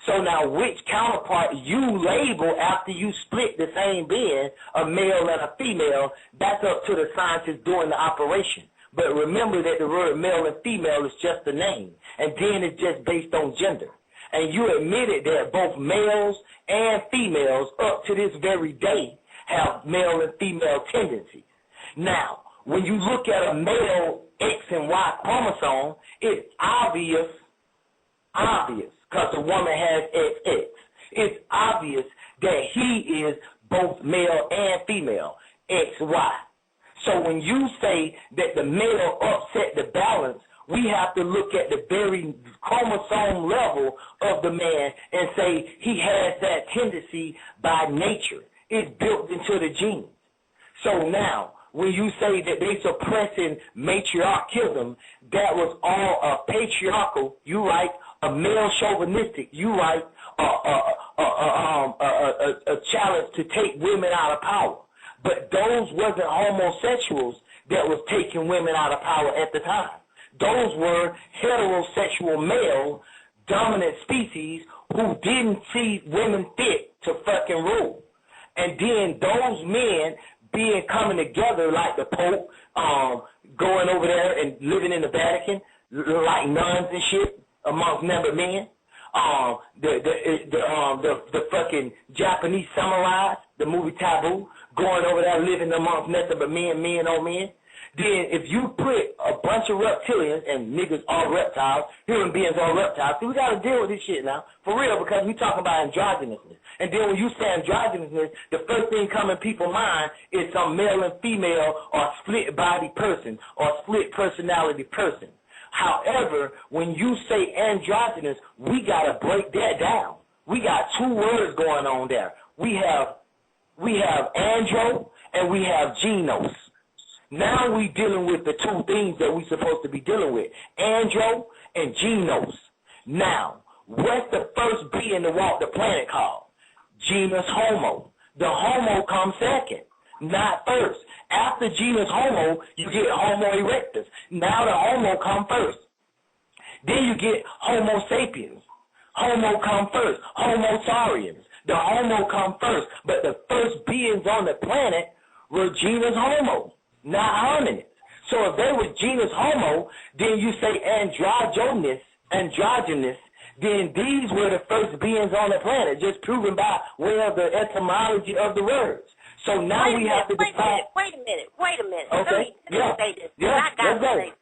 So now which counterpart you label after you split the same being, a male and a female, that's up to the scientists doing the operation. But remember that the word male and female is just a name, and then it's just based on gender. And you admitted that both males and females up to this very day have male and female tendencies. Now, when you look at a male X and Y chromosome, it's obvious, because the woman has XX. It's obvious that he is both male and female, XY. So when you say that the male upset the balance, we have to look at the very chromosome level of the man and say he has that tendency by nature. It's built into the genes. So now, when you say that they suppressing matriarchism, that was all a patriarchal, you right, a male chauvinistic, you right, a challenge to take women out of power. But those wasn't homosexuals that was taking women out of power at the time. Those were heterosexual male dominant species who didn't see women fit to fucking rule. and then those men being coming together like the Pope, going over there and living in the Vatican like nuns and shit amongst member men. The fucking Japanese samurais, the movie Taboo, going over there living amongst nothing but men on men. Then if you put a bunch of reptilians, and niggas are reptiles, human beings are reptiles, see, we got to deal with this shit now, for real, because we talking about androgynousness. And then when you say androgynousness, the first thing coming to people's mind is some male and female or split body person or split personality person. However, when you say androgynous, we got to break that down. We got two words going on there. We have andro and we have genos. Now we dealing with the two things that we supposed to be dealing with, andro and genos. Now, what's the first being to walk the planet called? Genus Homo. The Homo comes second, not first. After genus Homo, you get Homo erectus. Now the Homo come first. Then you get Homo sapiens. Homo come first. Homo saurians. The Homo come first. But the first beings on the planet were genus Homo, not hominids. So if they were genus Homo, then you say androgynous, then these were the first beings on the planet, just proven by way of the etymology of the words. So now we have to decide. Wait a minute. Okay. Let me say this. Yeah. I got to say this.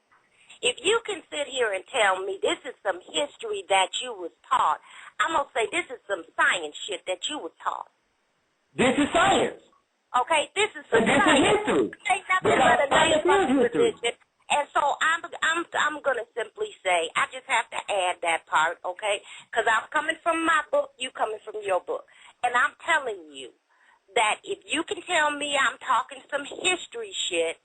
If you can sit here and tell me this is some history that you was taught, I'm going to say this is some science shit that you was taught. This is science. Okay, this is some this science. Is history. Ain't nothing but another fucking religion. And so I'm going to simply say, I just have to add that part, okay? Because I'm coming from my book, you coming from your book. And I'm telling you that if you can tell me I'm talking some history shit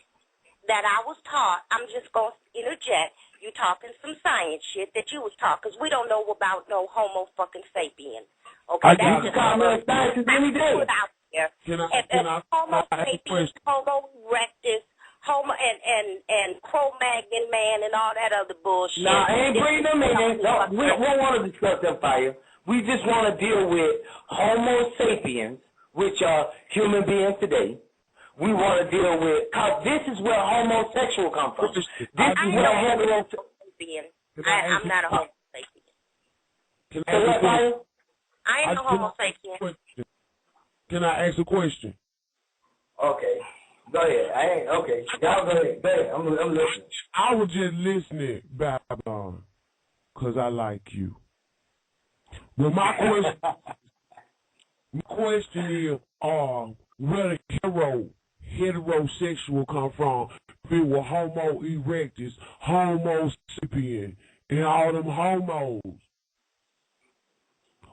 that I was taught, I'm just going to interject, you talking some science shit that you was taught, because we don't know about no Homo fucking sapien. Okay, that's just science any day. Out there. Homo sapiens, Homo erectus, Homo and Cro-Magnon man and all that other bullshit. Nah, I ain't bringing them in. No, we don't want to discuss them, Fire. We just want to deal with Homo sapiens, which are human beings today. We want to deal with, because this is where homosexual comes from. This is where heterosexual. I'm not a Homo sapien. I ain't no Homo sapien. Can I ask a question? Okay. Go ahead. Okay. Y'all go ahead. I'm listening. I was just listening, Babylon, because I like you. But my question is, where the heterosexual come from? If it were Homo erectus, Homo sapien, and all them homos.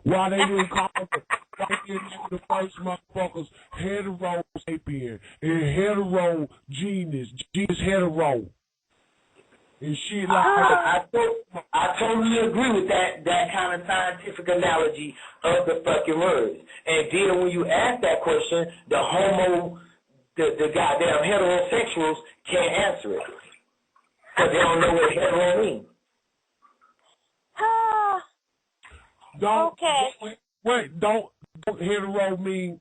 Why they didn't call the first motherfuckers hetero sapien and hetero genus hetero and shit like that. I totally agree with that kind of scientific analogy of the fucking words. And then when you ask that question, the goddamn heterosexuals can't answer it because they don't know what hetero means. Don't hetero mean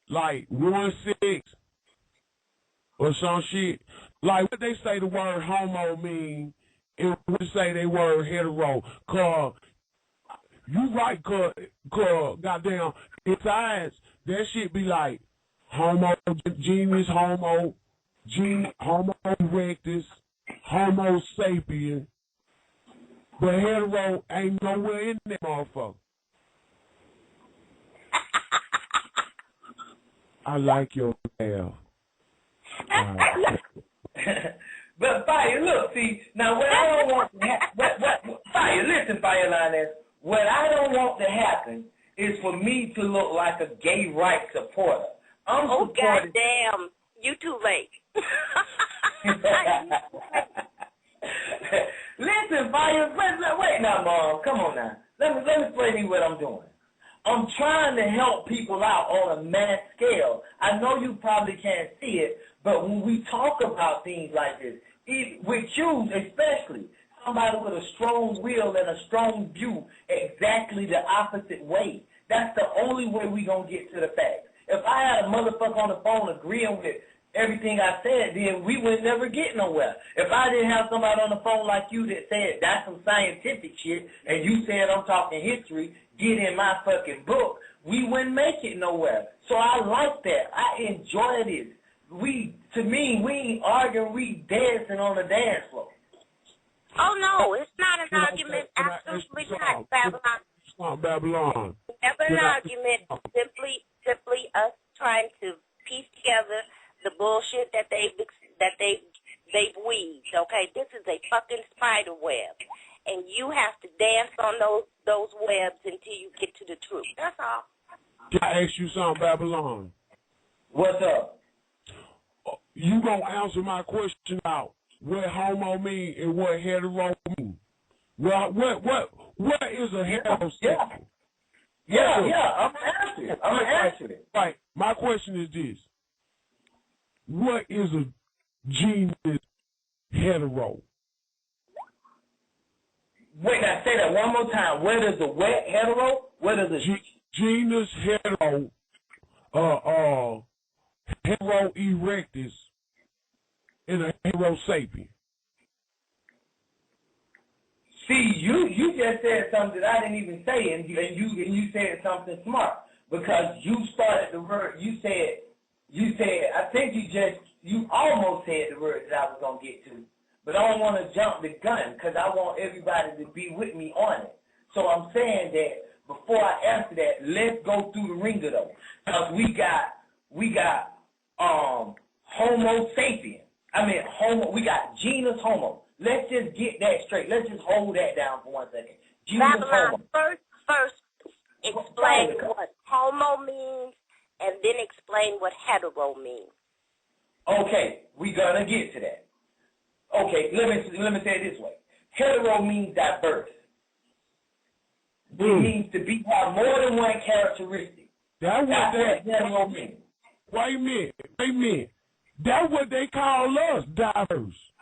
like 1-6 or some shit? Like what they say the word homo mean and what they say they word hetero. Cause you right, cause goddamn in science that shit be like Homo genus, Homo erectus, Homo sapien. But hetero ain't nowhere in that motherfucker. I like your laugh. But Fire, look, see, now what I don't want to happen, Fire, listen, Fire Lioness, what I don't want to happen is for me to look like a gay rights supporter. Goddamn, you too late. Listen, Fire, wait now, Mom. Come on now. Let me explain to you what I'm doing. I'm trying to help people out on a mass scale. I know you probably can't see it, but when we talk about things like this, with you especially, somebody with a strong will and a strong view exactly the opposite way, that's the only way we're going to get to the facts. If I had a motherfucker on the phone agreeing with everything I said, then we would never get nowhere. If I didn't have somebody on the phone like you that said that's some scientific shit, and you said I'm talking history, get in my fucking book, we wouldn't make it nowhere. So I like that. I enjoy this. To me, we ain't arguing, we dancing on the dance floor. Oh, no, it's not an argument. Absolutely not, Babylon. Babylon. Never an argument. Simply us trying to piece together the bullshit that they've weaved. Okay, this is a fucking spider web, and you have to dance on those webs until you get to the truth. That's all. Can I ask you something, Babylon? What's up? You gonna answer my question out? What homo mean and what hetero mean? Well, what is a heterosexual? Yeah, I'm gonna answer it. Right. My question is this: what is a genus hetero? Wait, now say that one more time. What is a wet hetero? What is a genus hetero? Hetero erectus and a hetero sapien. See, you just said something that I didn't even say, and you said something smart because you started the word. You said I think you almost said the word that I was gonna get to, but I don't want to jump the gun because I want everybody to be with me on it. So I'm saying that before I answer that, let's go through the ringer though, because we got Homo sapien. We got genus Homo. Let's just get that straight. Let's just hold that down for 1 second. Genus Homo. First, explain what homo means, and then explain what hetero means. Okay, we're gonna get to that. Okay, let me say it this way. Hetero means diverse. It means to have more than one characteristic. That's what hetero means. Wait a minute. That's what they call us, diverse.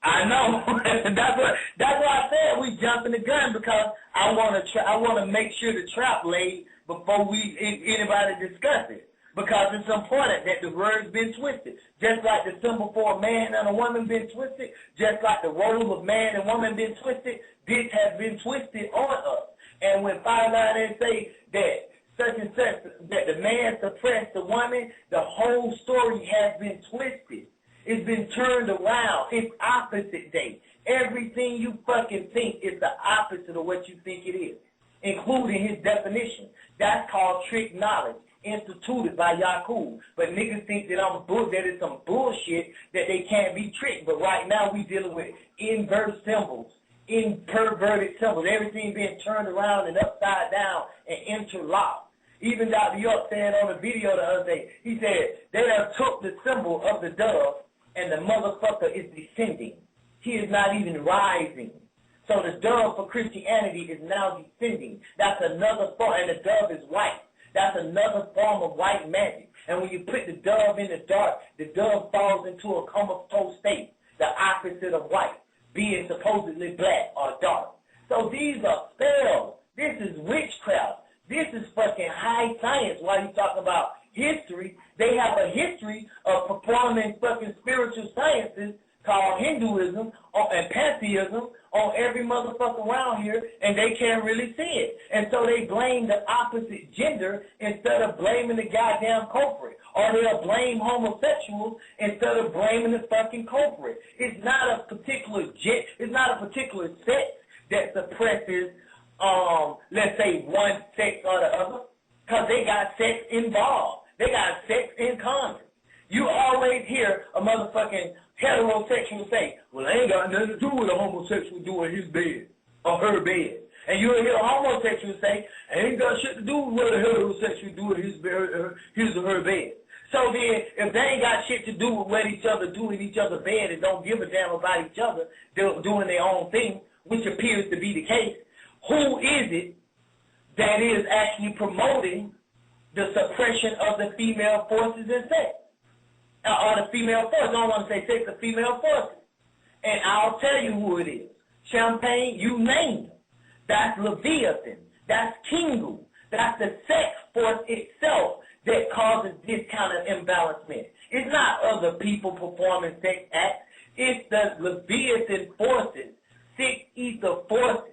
I know. that's why I said we jumping the gun because I want to make sure the trap laid before anybody discuss it, because it's important that the word's been twisted. Just like the symbol for a man and a woman been twisted, just like the role of man and woman been twisted, this has been twisted on us. And when 599 say that such and such, that the man suppressed the woman, the whole story has been twisted. It's been turned around. It's opposite day. Everything you fucking think is the opposite of what you think it is, including his definition. That's called trick knowledge, instituted by Yakub. But niggas think that that it's some bullshit that they can't be tricked. But right now we dealing with inverse symbols, perverted symbols. Everything being turned around and upside down and interlocked. Even Dr. York said on the video the other day, he said they done took the symbol of the dove and the motherfucker is descending. He is not even rising. So the dove for Christianity is now descending. That's another form, and the dove is white. That's another form of white magic. And when you put the dove in the dark, the dove falls into a comatose state, the opposite of white, being supposedly black or dark. So these are spells. This is witchcraft. This is fucking high science. While you talking about history, they have a history of performing fucking spiritual sciences called Hinduism and pantheism on every motherfucker around here, and they can't really see it. And so they blame the opposite gender instead of blaming the goddamn culprit. Or they'll blame homosexuals instead of blaming the fucking culprit. It's not a particular sex that suppresses let's say one sex or the other, because they got sex involved. They got sex in common. You always hear a motherfucking heterosexual say, well, I ain't got nothing to do with a homosexual doing his bed or her bed. And you'll hear a homosexual say, I ain't got shit to do with what a heterosexual do in his or her bed. So then, if they ain't got shit to do with what each other do in each other's bed and don't give a damn about each other, they're doing their own thing, which appears to be the case, who is it that is actually promoting the suppression of the female forces in sex? Or the female force. I don't want to say sex, the female forces. And I'll tell you who it is. Champagne, you named them. That's Leviathan. That's Kingu. That's the sex force itself that causes this kind of imbalancement. It's not other people performing sex acts. It's the Leviathan forces, 6 ether forces.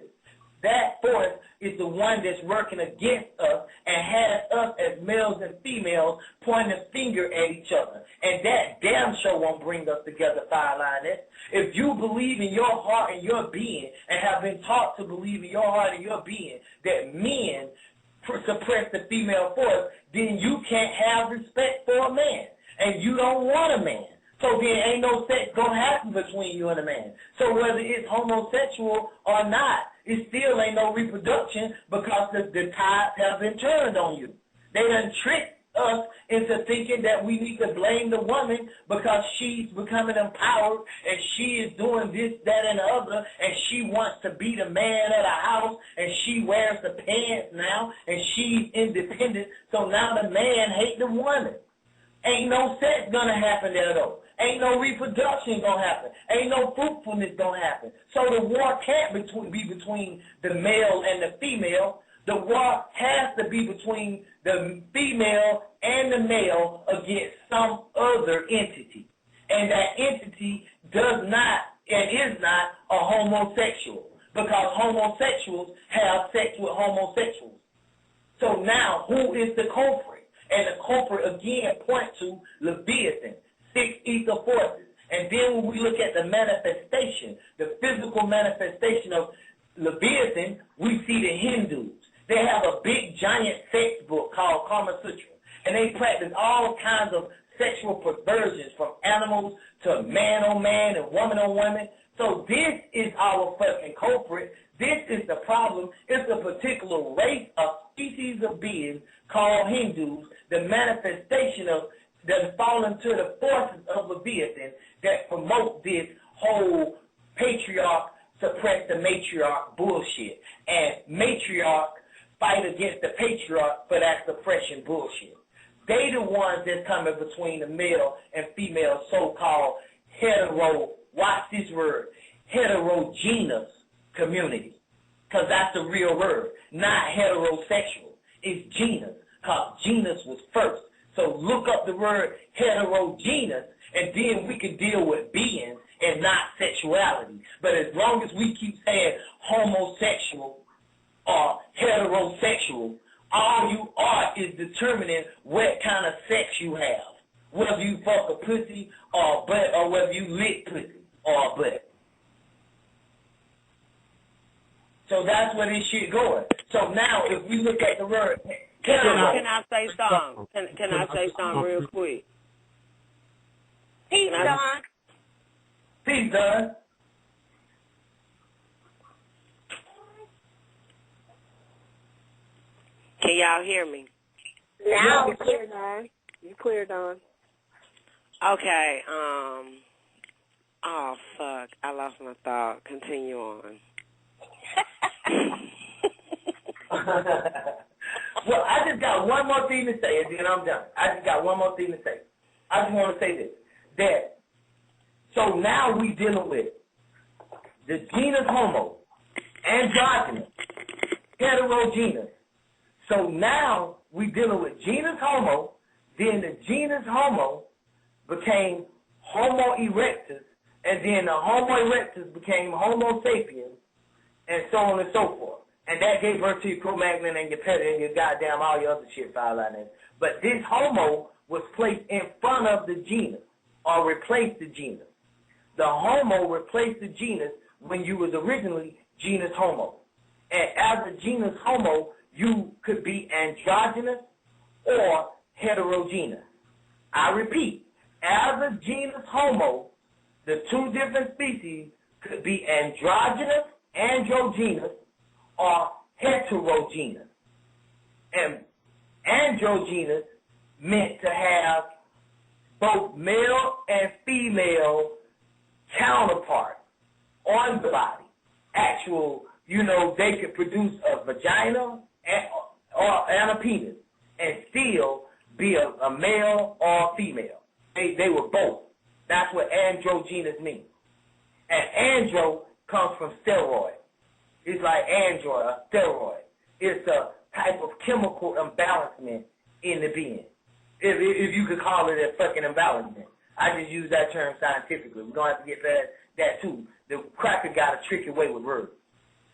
That force is the one that's working against us and has us as males and females pointing a finger at each other. And that damn sure won't bring us together, Firelineers. If you believe in your heart and your being and have been taught to believe in your heart and your being that men suppress the female force, then you can't have respect for a man. And you don't want a man. So then ain't no sex going to happen between you and a man. So whether it's homosexual or not, it still ain't no reproduction because the tides have been turned on you. They done tricked us into thinking that we need to blame the woman because she's becoming empowered and she is doing this, that, and the other, and she wants to be the man of the house, and she wears the pants now, and she's independent, so now the man hates the woman. Ain't no sex gonna happen there though. Ain't no reproduction gonna happen. Ain't no fruitfulness gonna happen. So the war can't be between the male and the female. The war has to be between the female and the male against some other entity. And that entity does not and is not a homosexual, because homosexuals have sex with homosexuals. So now, who is the culprit? And the culprit, again, points to Leviathan, 6 ether forces. And then when we look at the manifestation, the physical manifestation of Leviathan, we see the Hindus. They have a big, giant sex book called Kama Sutra. And they practice all kinds of sexual perversions, from animals to man on man and woman on woman. So this is our fucking culprit. This is the problem. It's a particular race, a species of beings called Hindus, the manifestation of that fall into the forces of Leviathan that promote this whole patriarch suppress the matriarch bullshit, and matriarch fight against the patriarch for that suppression bullshit. They the ones that's coming between the male and female so-called hetero, watch this word, heterogeneous community, because that's the real word, not heterosexual. It's genus, because genus was first. So look up the word heterogeneous, and then we can deal with beings and not sexuality. But as long as we keep saying homosexual or heterosexual, all you are is determining what kind of sex you have, whether you fuck a pussy or a butt, or whether you lick pussy or a butt. So that's where this shit going. So now if we look at the word, can I say something? Can I say something real quick? Peace, Don. Peace, Don. Can y'all hear me? Now you clear, Don. You clear, Don. Okay. Oh fuck! I lost my thought. Continue on. Well, I just got one more thing to say, and then I'm done. I just got one more thing to say. I just want to say this. That, so now we dealing with the genus homo, androgynous, heterogeneous. So now we dealing with genus homo, then the genus homo became homo erectus, and then the homo erectus became homo sapiens, and so on and so forth. And that gave birth to your Cro-Magnon and your Peta and your goddamn all your other shit file on it. But this homo was placed in front of the genus, or replaced the genus. The homo replaced the genus when you was originally genus homo. And as a genus homo, you could be androgynous or heterogeneous. I repeat, as a genus homo, the two different species could be androgynous, or heterogeneous. And androgynous meant to have both male and female counterparts on the body. Actual, they could produce a vagina and a penis and still be a male or a female. They were both. That's what androgynous means. And andro comes from steroid. It's like android, a steroid. It's a type of chemical imbalancement in the being. if you could call it a fucking embellishment. I just use that term scientifically. We don't have to get that too. The cracker got a tricky way with words,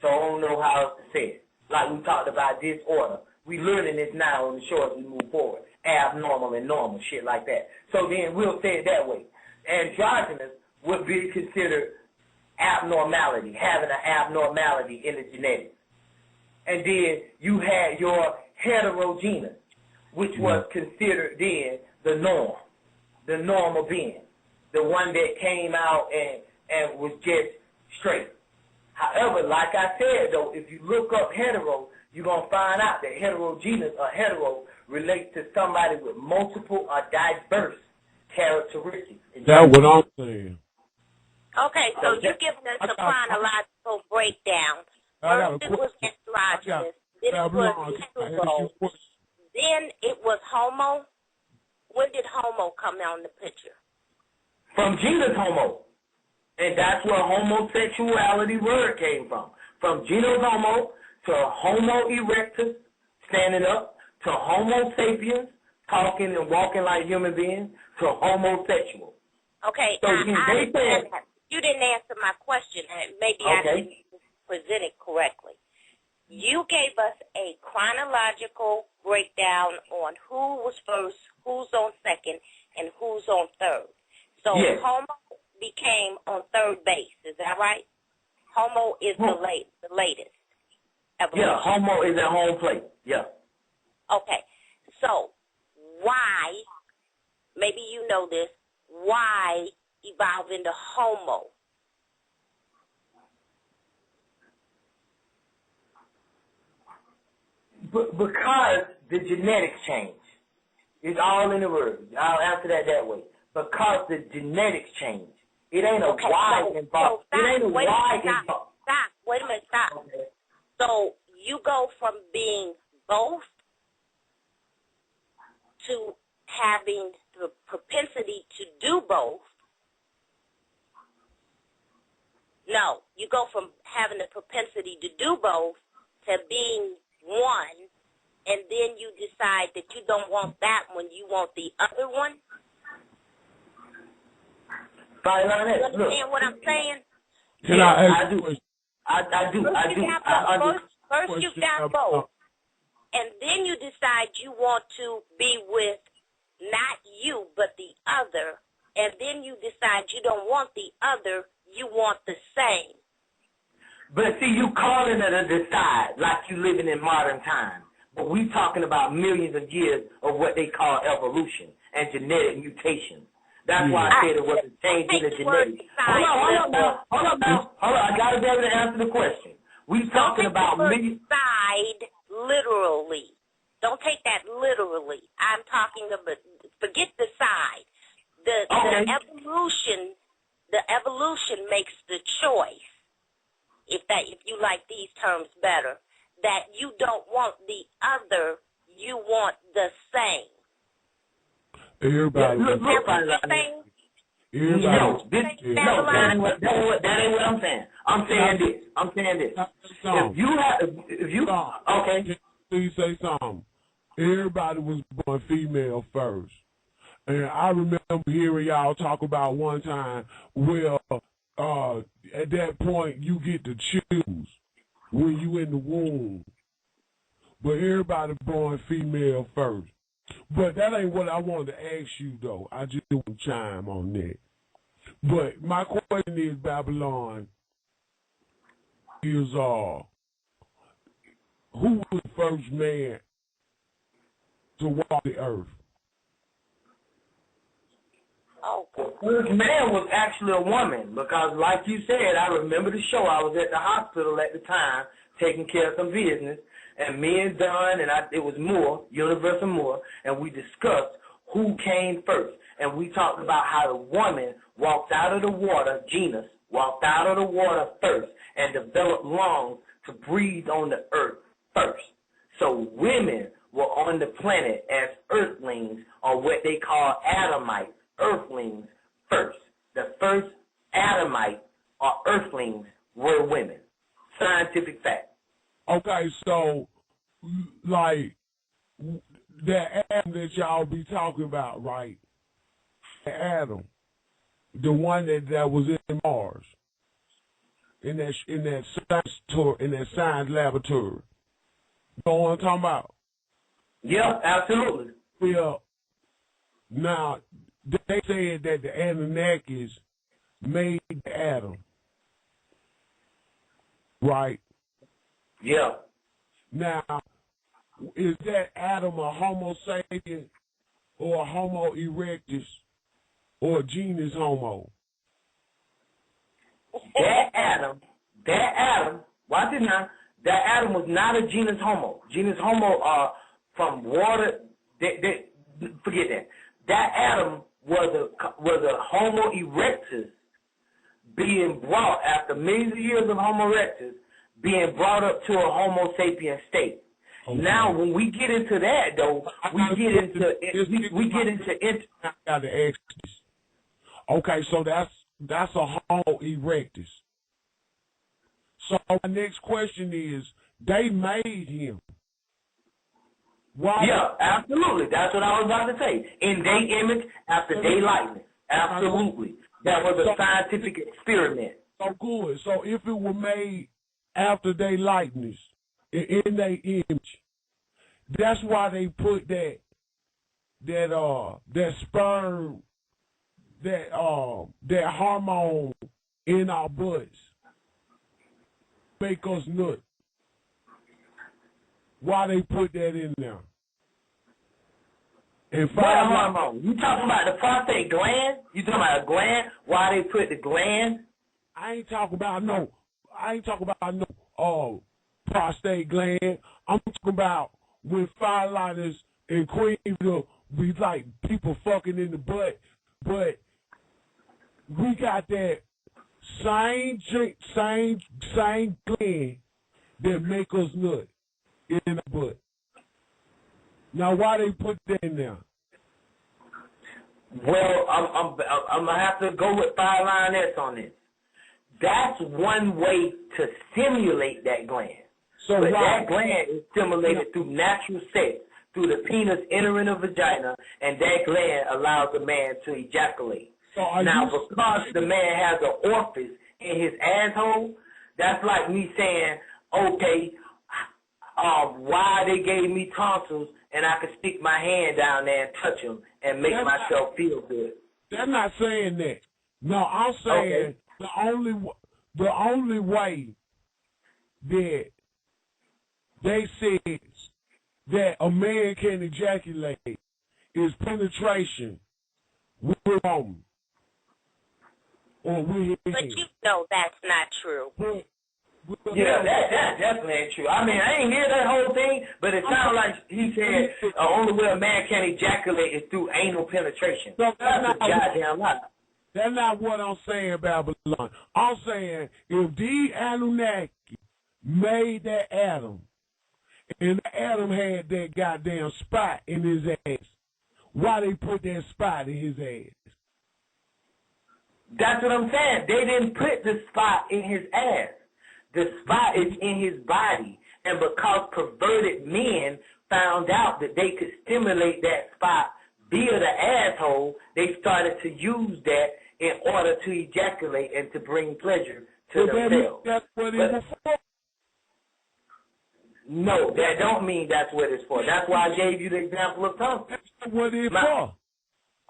so I don't know how else to say it. Like we talked about disorder. We learning this now on the show as we move forward. Abnormal and normal, shit like that. So then we'll say it that way. Androgynous would be considered abnormality, having an abnormality in the genetics. And then you had your heterogeneous, which was considered then the norm, the normal being, the one that came out and was just straight. However, like I said, though, if you look up hetero, you're going to find out that heterogeneous or hetero relates to somebody with multiple or diverse characteristics. That's what I'm saying. Okay, so you're giving us a chronological breakdown. First it was androgynous, then it was hetero, then it was homo. When did homo come on the picture? From genus homo. And that's where homosexuality word came from. From genus homo to homo erectus, standing up, to homo sapiens, talking and walking like human beings, to homosexual. Okay, so you didn't answer my question, and maybe I didn't present it correctly. You gave us a chronological breakdown on who was first, who's on second, and who's on third. So homo became on third base, is that right? Homo is the latest evolution. Yeah, homo is at home plate, yeah. Okay, so why, maybe you know this, why evolve into homo? Because the genetics change. It's all in the word. I'll answer that way. Because the genetics change. It ain't a why involved. It ain't a why involved. Stop. Wait a minute, stop. Okay. So you go from being both to having the propensity to do both. No, you go from having the propensity to do both to being one, and then you decide that you don't want that one, you want the other one? You understand what I'm saying? I do. First you got both, and then you decide you want to be with not you, but the other, and then you decide you don't want the other, you want the same. But see, you calling it a decide like you living in modern times. But we talking about millions of years of what they call evolution and genetic mutation. That's why I said it was a change in the genetics. Hold on. I got to be able to answer the question. We talking about millions. Decide literally. Don't take that literally. I'm talking about, forget decide. The evolution makes the choice, if you like these terms better, that you don't want the other, you want the same. Everybody. That ain't what I'm saying. I'm saying this. Okay. Please say something. Everybody was born female first. And I remember hearing y'all talk about one time, well, at that point you get to choose when you in the womb. But everybody born female first. But that ain't what I wanted to ask you, though. I just want to chime on that. But my question is, Babylon, is who was the first man to walk the earth? The first man was actually a woman because, like you said, I remember the show. I was at the hospital at the time taking care of some business, and me and Don, and it was Moore, Universal Moore, and we discussed who came first. And we talked about how the woman walked out of the water, genus, walked out of the water first and developed lungs to breathe on the earth first. So women were on the planet as earthlings, or what they call Adamites, earthlings first. The first Adamite or earthlings were women. Scientific fact. Okay, so, like, that Adam that y'all be talking about, right? Adam, the one that was in Mars, in that science tour, in that science laboratory. You know what I'm talking about? Yeah, absolutely. Yeah. Now, they said that the Anunnakis made Adam, right? Yeah. Now, is that Adam a Homo sapien or a Homo erectus or a genus Homo? That Adam, watch it now, that Adam was not a genus Homo. Genus Homo are from water, forget that. That Adam was a Homo erectus being brought, after millions of years of Homo erectus, being brought up to a Homo sapien state. Okay. Now, when we get into that, though, we get into. I got to ask this. Okay, so that's a Homo erectus. So my next question is, they made him. Why? Yeah, absolutely. That's what I was about to say. In their image, after their likeness. Absolutely. That was a scientific experiment. So good. So if it were made after their likeness, in their image, that's why they put that sperm, that hormone in our butts, make us nut. Why they put that in there? And what hormone? You talking about the prostate gland? You talking about a gland? Why they put the gland? I ain't talking about no prostate gland. I'm talking about when firelighters and Queensville be like people fucking in the butt, but we got that same gland that make us nut in the butt. Now, why they put that in there? Well, I'm gonna have to go with Fireline S on this. That's one way to stimulate that gland. So but that gland is stimulated through natural sex, through the penis entering the vagina, and that gland allows the man to ejaculate. So because the man has an orifice in his asshole, that's like me saying, okay, why they gave me tonsils and I could stick my hand down there and touch them and make myself feel good. They're not saying that. No, I'm saying the only way that they said that a man can ejaculate is penetration with a woman. Or with but you know that's not true. Yeah, that definitely ain't true. I mean, I ain't hear that whole thing, but it sounds like he said only way a man can ejaculate is through anal penetration. So that's a goddamn lie. That's not what I'm saying, Babylon. I'm saying if the Anunnaki made that Adam, and Adam had that goddamn spot in his ass, why they put that spot in his ass? That's what I'm saying. They didn't put the spot in his ass. The spot is in his body. And because perverted men found out that they could stimulate that spot via the asshole, they started to use that in order to ejaculate and to bring pleasure to themselves. That's what it was for. No, that don't mean that's what it's for. That's why I gave you the example of tongue. That's what it's for.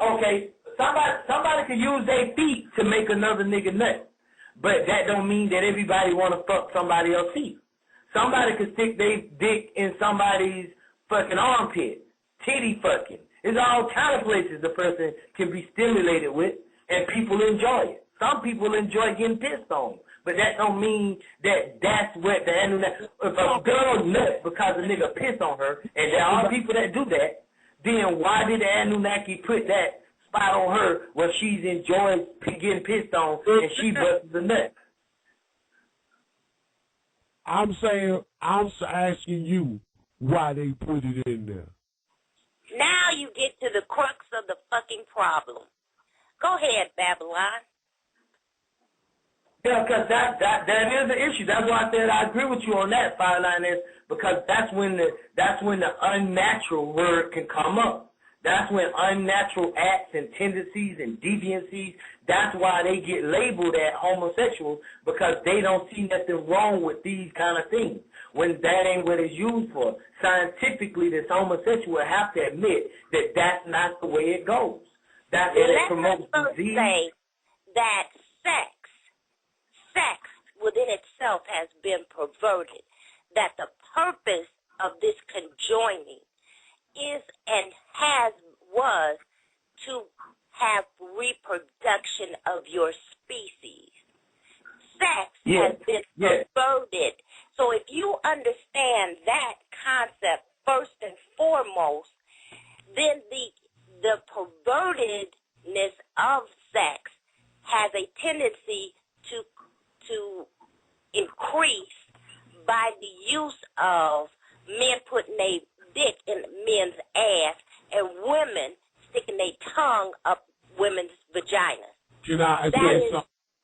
Okay, somebody could use their feet to make another nigga nut. But that don't mean that everybody want to fuck somebody else's feet. Somebody could stick their dick in somebody's fucking armpit, titty fucking. There's all kind of places the person can be stimulated with, and people enjoy it. Some people enjoy getting pissed on, but that don't mean that that's what the Anunnaki. If a girl nuts because a nigga pissed on her, and there are people that do that, then why did the Anunnaki put that spot on her where she's enjoying getting pissed on and she busts the nut? I'm asking you why they put it in there. Now you get to the crux of the fucking problem. Go ahead, Babylon. Yeah, because that is the issue. That's why I said I agree with you on that, Fireline. because that's when the unnatural word can come up. That's when unnatural acts and tendencies and deviancies, that's why they get labeled as homosexual, because they don't see nothing wrong with these kind of things, when that ain't what it's used for. Scientifically, this homosexual have to admit that that's not the way it goes. That's what it promotes disease. Say that sex within itself has been perverted, that the purpose of this conjoining is and was to have reproduction of your species. Sex has been perverted. So if you understand that concept first and foremost, then the pervertedness of sex has a tendency to increase by the use of men putting a dick in men's ass and women sticking their tongue up women's vaginas. That is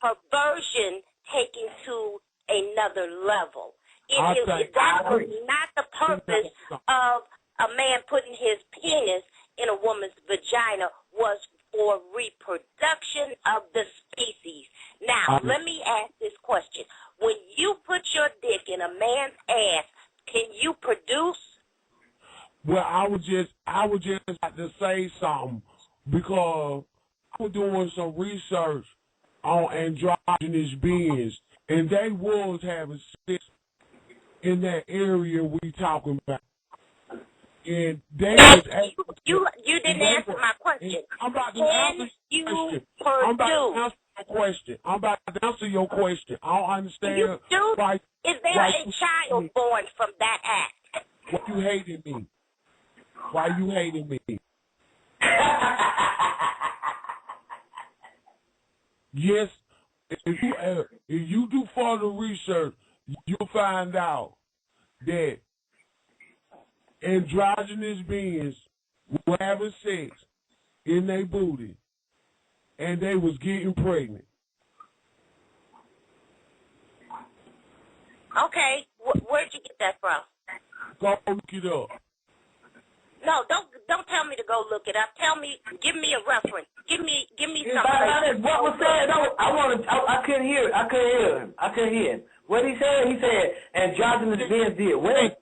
perversion taken to another level. That was not the purpose of a man putting his penis in a woman's vagina, was for reproduction of the species. Now, let me ask this question. When you put your dick in a man's ass, can you produce? Well, I would just like to say something, because I was doing some research on androgynous beings, and they was having sex in that area we talking about. And they was you didn't answer my question. I'm about to answer your question. I'm about to answer your question. I don't understand. You do? Why, is there a child born from that act? Why you hating me? Why you hating me? Yes, if you do further research, you'll find out that androgynous beings were having sex in their booty, and they was getting pregnant. Okay, where'd you get that from? Go look it up. No, don't tell me to go look it up. Give me a reference. Give me something. What was said? I couldn't hear it. I couldn't hear him. What he said? He said androgynous beings did what?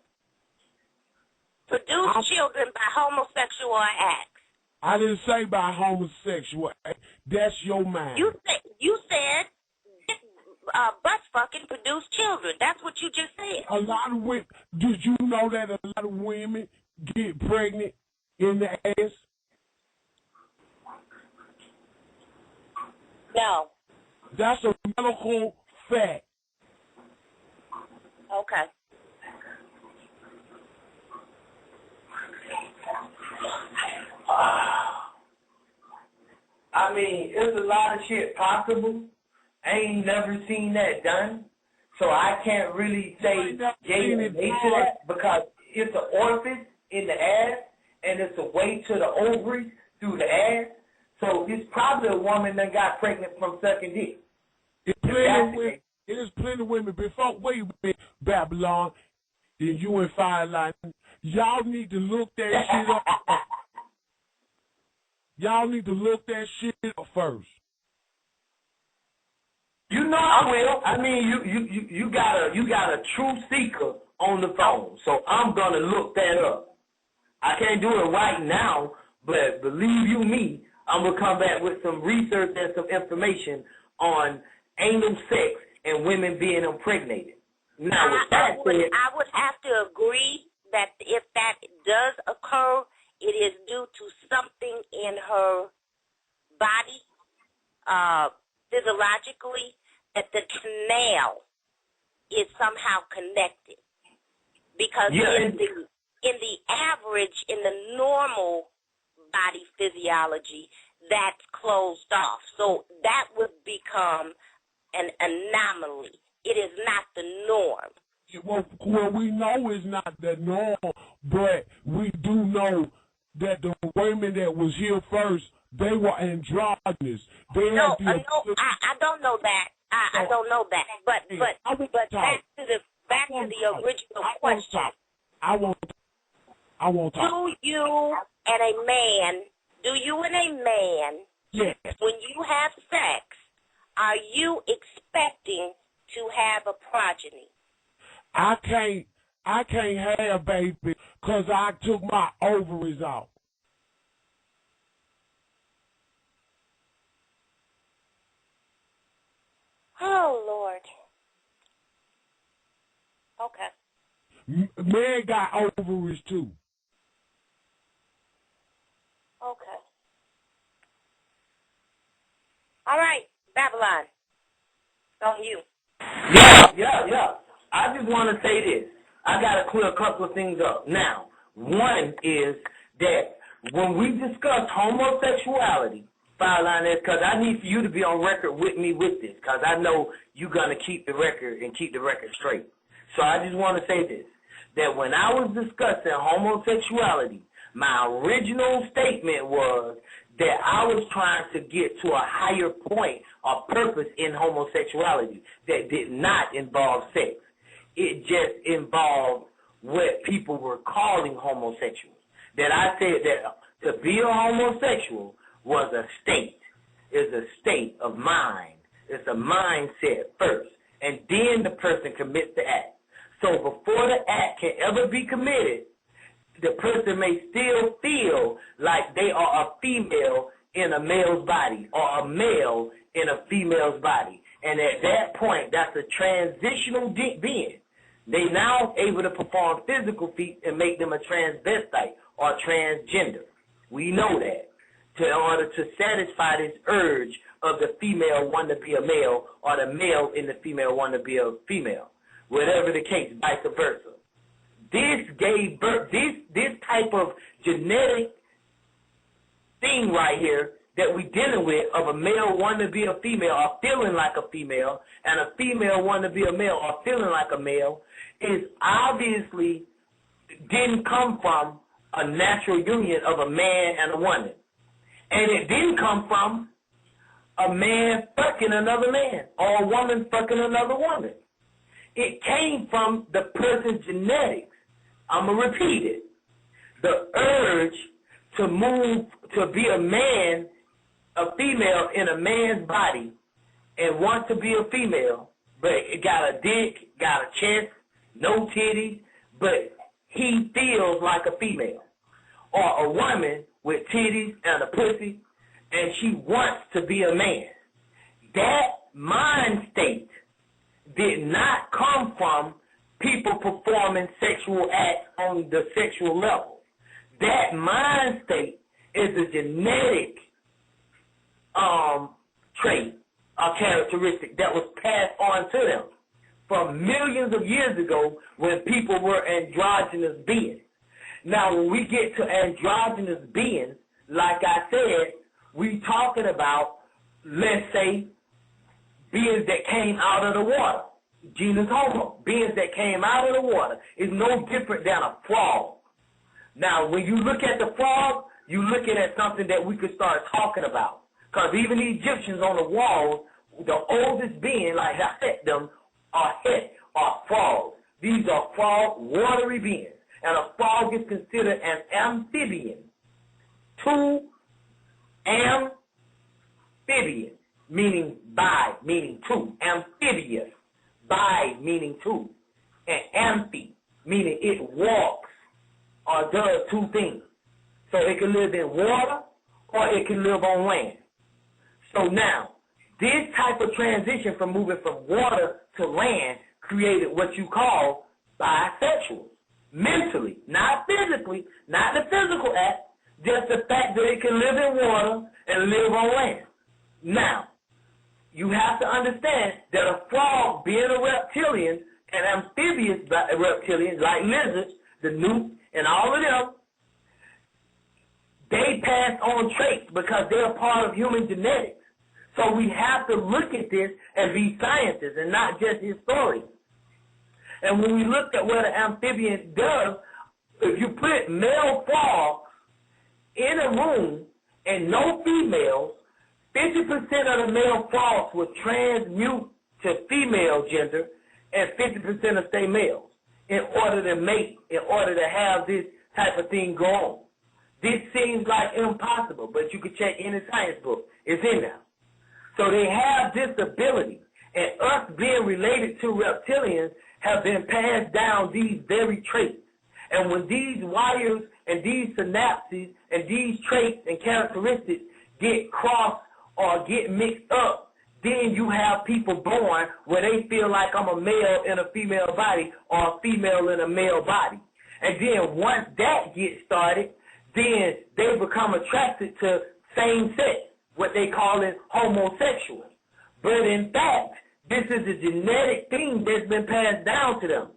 Produce children by homosexual acts. I didn't say by homosexual acts. That's your mind. You said butt fucking produce children. That's what you just said. A lot of women. Did you know that a lot of women get pregnant in the ass? No. That's a medical fact. Okay. I mean, there's a lot of shit possible. I ain't never seen that done. So I can't really say yay or nay to that, because it's an orifice in the ass, and it's a way to the ovaries through the ass. So it's probably a woman that got pregnant from sucking dick. There's plenty of women. Before, wait a minute, Babylon, and you and Fireline, y'all need to look that shit up. Y'all need to look that shit up first. You know I will. I mean, you got a true seeker on the phone, so I'm gonna look that up. I can't do it right now, but believe you me, I'm gonna come back with some research and some information on anal sex and women being impregnated. Now, I would have to agree that if that does occur, it is due to something in her body, physiologically, that the canal is somehow connected. Because in the average, in the normal body physiology, that's closed off. So that would become an anomaly. It is not the norm. Well, we know it's not the norm, but we do know that the women that was here first, they were androgynous. I don't know that. I don't know that. But back to back to the original question. I won't talk. Do you and a man, yes, when you have sex, are you expecting to have a progeny? I can't have baby because I took my ovaries off. Oh, Lord. Okay. Men got ovaries too. Okay. All right, Babylon. On you. Yeah. I just want to say this. I got to clear a couple of things up. Now, one is that when we discuss homosexuality, because I need for you to be on record with me with this, because I know you're going to keep the record and keep the record straight. So I just want to say this, that when I was discussing homosexuality, my original statement was that I was trying to get to a higher point of purpose in homosexuality that did not involve sex. It just involved what people were calling homosexuals. That I said that to be a homosexual was a state. It's a state of mind. It's a mindset first. And then the person commits the act. So before the act can ever be committed, the person may still feel like they are a female in a male's body or a male in a female's body. And at that point, that's a transitional being. They now able to perform physical feats and make them a transvestite or transgender. We know that. In order to satisfy this urge of the female wanting to be a male or the male in the female wanting to be a female. Whatever the case, vice versa. This gave birth, this type of genetic thing right here that we're dealing with of a male wanting to be a female or feeling like a female and a female wanting to be a male or feeling like a male is obviously didn't come from a natural union of a man and a woman. And it didn't come from a man fucking another man or a woman fucking another woman. It came from the person's genetics. I'm going to repeat it. The urge to move, to be a man, a female in a man's body and want to be a female, but it got a dick, got a chest, no titties, but he feels like a female. Or a woman with titties and a pussy, and she wants to be a man. That mind state did not come from people performing sexual acts on the sexual level. That mind state is a genetic trait, a characteristic that was passed on to them from millions of years ago when people were androgynous beings. Now, when we get to androgynous beings, like I said, we talking about, let's say, beings that came out of the water. Genus Homo, beings that came out of the water, is no different than a frog. Now, when you look at the frog, you're looking at something that we could start talking about. Because even the Egyptians on the walls, the oldest being, like I said, them, are frogs. These are frog, watery beings. And a frog is considered an amphibian. Two, amphibian, meaning by, meaning two. Amphibious, by, meaning two. And amphi, meaning it walks or does two things. So it can live in water or it can live on land. So now, this type of transition from moving from water to land created what you call bisexuals. Mentally, not physically, not the physical act, just the fact that it can live in water and live on land. Now, you have to understand that a frog, being a reptilian, and amphibious reptilians like lizards, the newt, and all of them, they pass on traits because they're a part of human genetics. So we have to look at this and be scientists and not just historians. And when we look at what an amphibian does, if you put male frogs in a room and no females, 50% of the male frogs will transmute to female gender and 50% will stay males in order to mate, in order to have this type of thing go on. This seems like impossible, but you can check any science book. It's in there. So they have this ability, and us being related to reptilians have been passed down these very traits. And when these wires and these synapses and these traits and characteristics get crossed or get mixed up, then you have people born where they feel like I'm a male in a female body or a female in a male body. And then once that gets started, then they become attracted to same sex, what they call it homosexual. But in fact, this is a genetic thing that's been passed down to them.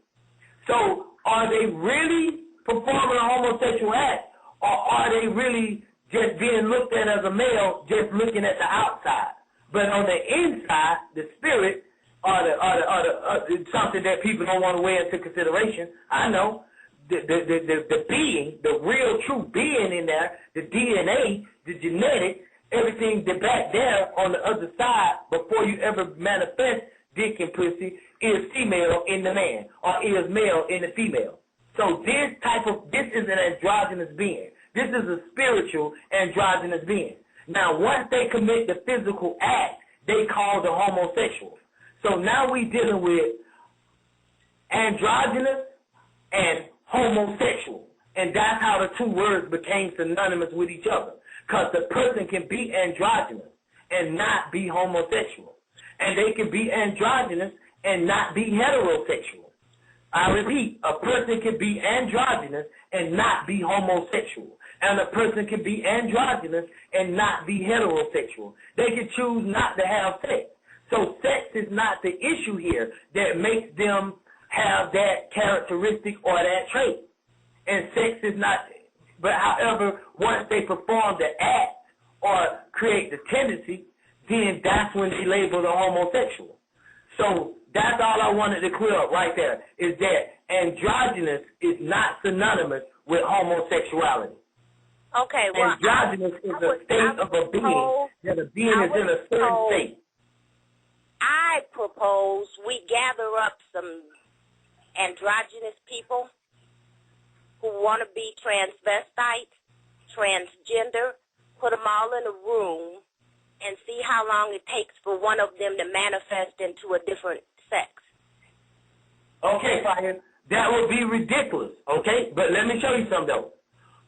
So are they really performing a homosexual act, or are they really just being looked at as a male, just looking at the outside? But on the inside, the spirit, or something that people don't want to weigh into consideration, I know, the being, the real true being in there, the DNA, the genetics, everything that back there on the other side before you ever manifest dick and pussy is female in the man or is male in the female. So this is an androgynous being. This is a spiritual androgynous being. Now, once they commit the physical act, they call the homosexual. So now we dealing with androgynous and homosexual. And that's how the two words became synonymous with each other. Because the person can be androgynous and not be homosexual. And they can be androgynous and not be heterosexual. I repeat, a person can be androgynous and not be homosexual. And a person can be androgynous and not be heterosexual. They can choose not to have sex. So sex is not the issue here that makes them have that characteristic or that trait. And sex is not, but however, once they perform the act or create the tendency, then that's when they label the homosexual. So that's all I wanted to clear up right there, is that androgynous is not synonymous with homosexuality. Okay, well, androgynous is a state of a being, that a being is in a certain state. I propose we gather up some androgynous people who want to be transvestite, transgender, put them all in a room and see how long it takes for one of them to manifest into a different sex. Okay, Fire, that would be ridiculous, okay? But let me show you something, though.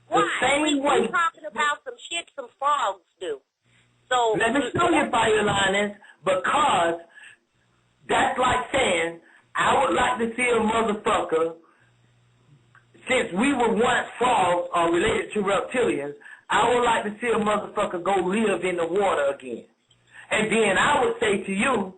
Why? We're talking about some shit some frogs do. So let me show you, Fire Lioness, because that's like saying, I would like to see a motherfucker, since we were once frogs or related to reptilians, I would like to see a motherfucker go live in the water again. And then I would say to you,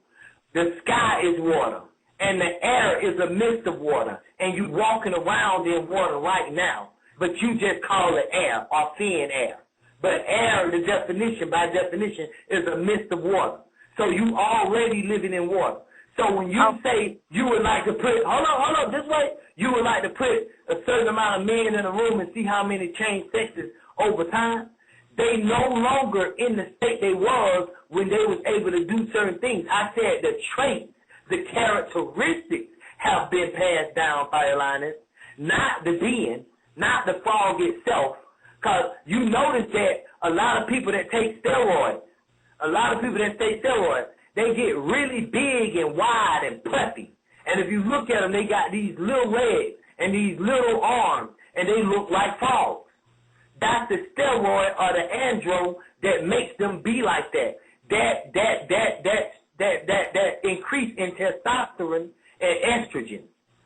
the sky is water, and the air is a mist of water, and you walking around in water right now, but you just call it air or thin air. But air, the definition, by definition, is a mist of water. So you already living in water. So when you say you would like to put, hold on, this way, you would like to put a certain amount of men in a room and see how many change sexes over time, they no longer in the state they was when they was able to do certain things. I said the traits, the characteristics have been passed down, Firelineers, not the being, not the frog itself. Because you notice that a lot of people that take steroids, they get really big and wide and puffy. And if you look at them, they got these little legs and these little arms, and they look like frogs. That's the steroid or the andro that makes them be like that. That increase in testosterone and estrogen,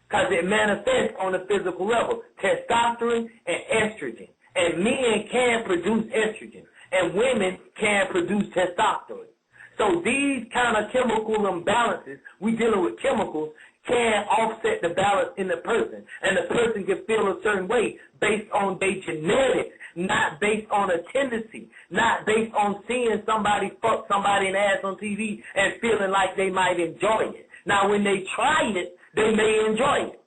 because it manifests on the physical level. Testosterone and estrogen. And men can produce estrogen, and women can produce testosterone. So these kind of chemical imbalances, we dealing with chemicals, can offset the balance in the person. And the person can feel a certain way based on their genetics, not based on a tendency, not based on seeing somebody fuck somebody in the ass on TV and feeling like they might enjoy it. Now, when they try it, they may enjoy it.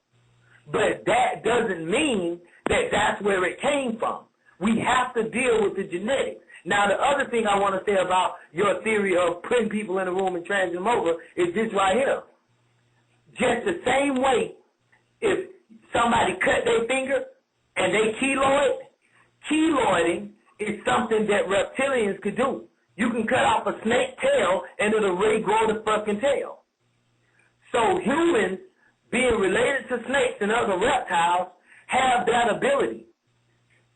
But that doesn't mean that that's where it came from. We have to deal with the genetics. Now, the other thing I want to say about your theory of putting people in a room and transferring them over is this right here. Just the same way if somebody cut their finger and they keloiding is something that reptilians could do. You can cut off a snake tail and it'll regrow the fucking tail. So humans, being related to snakes and other reptiles, have that ability.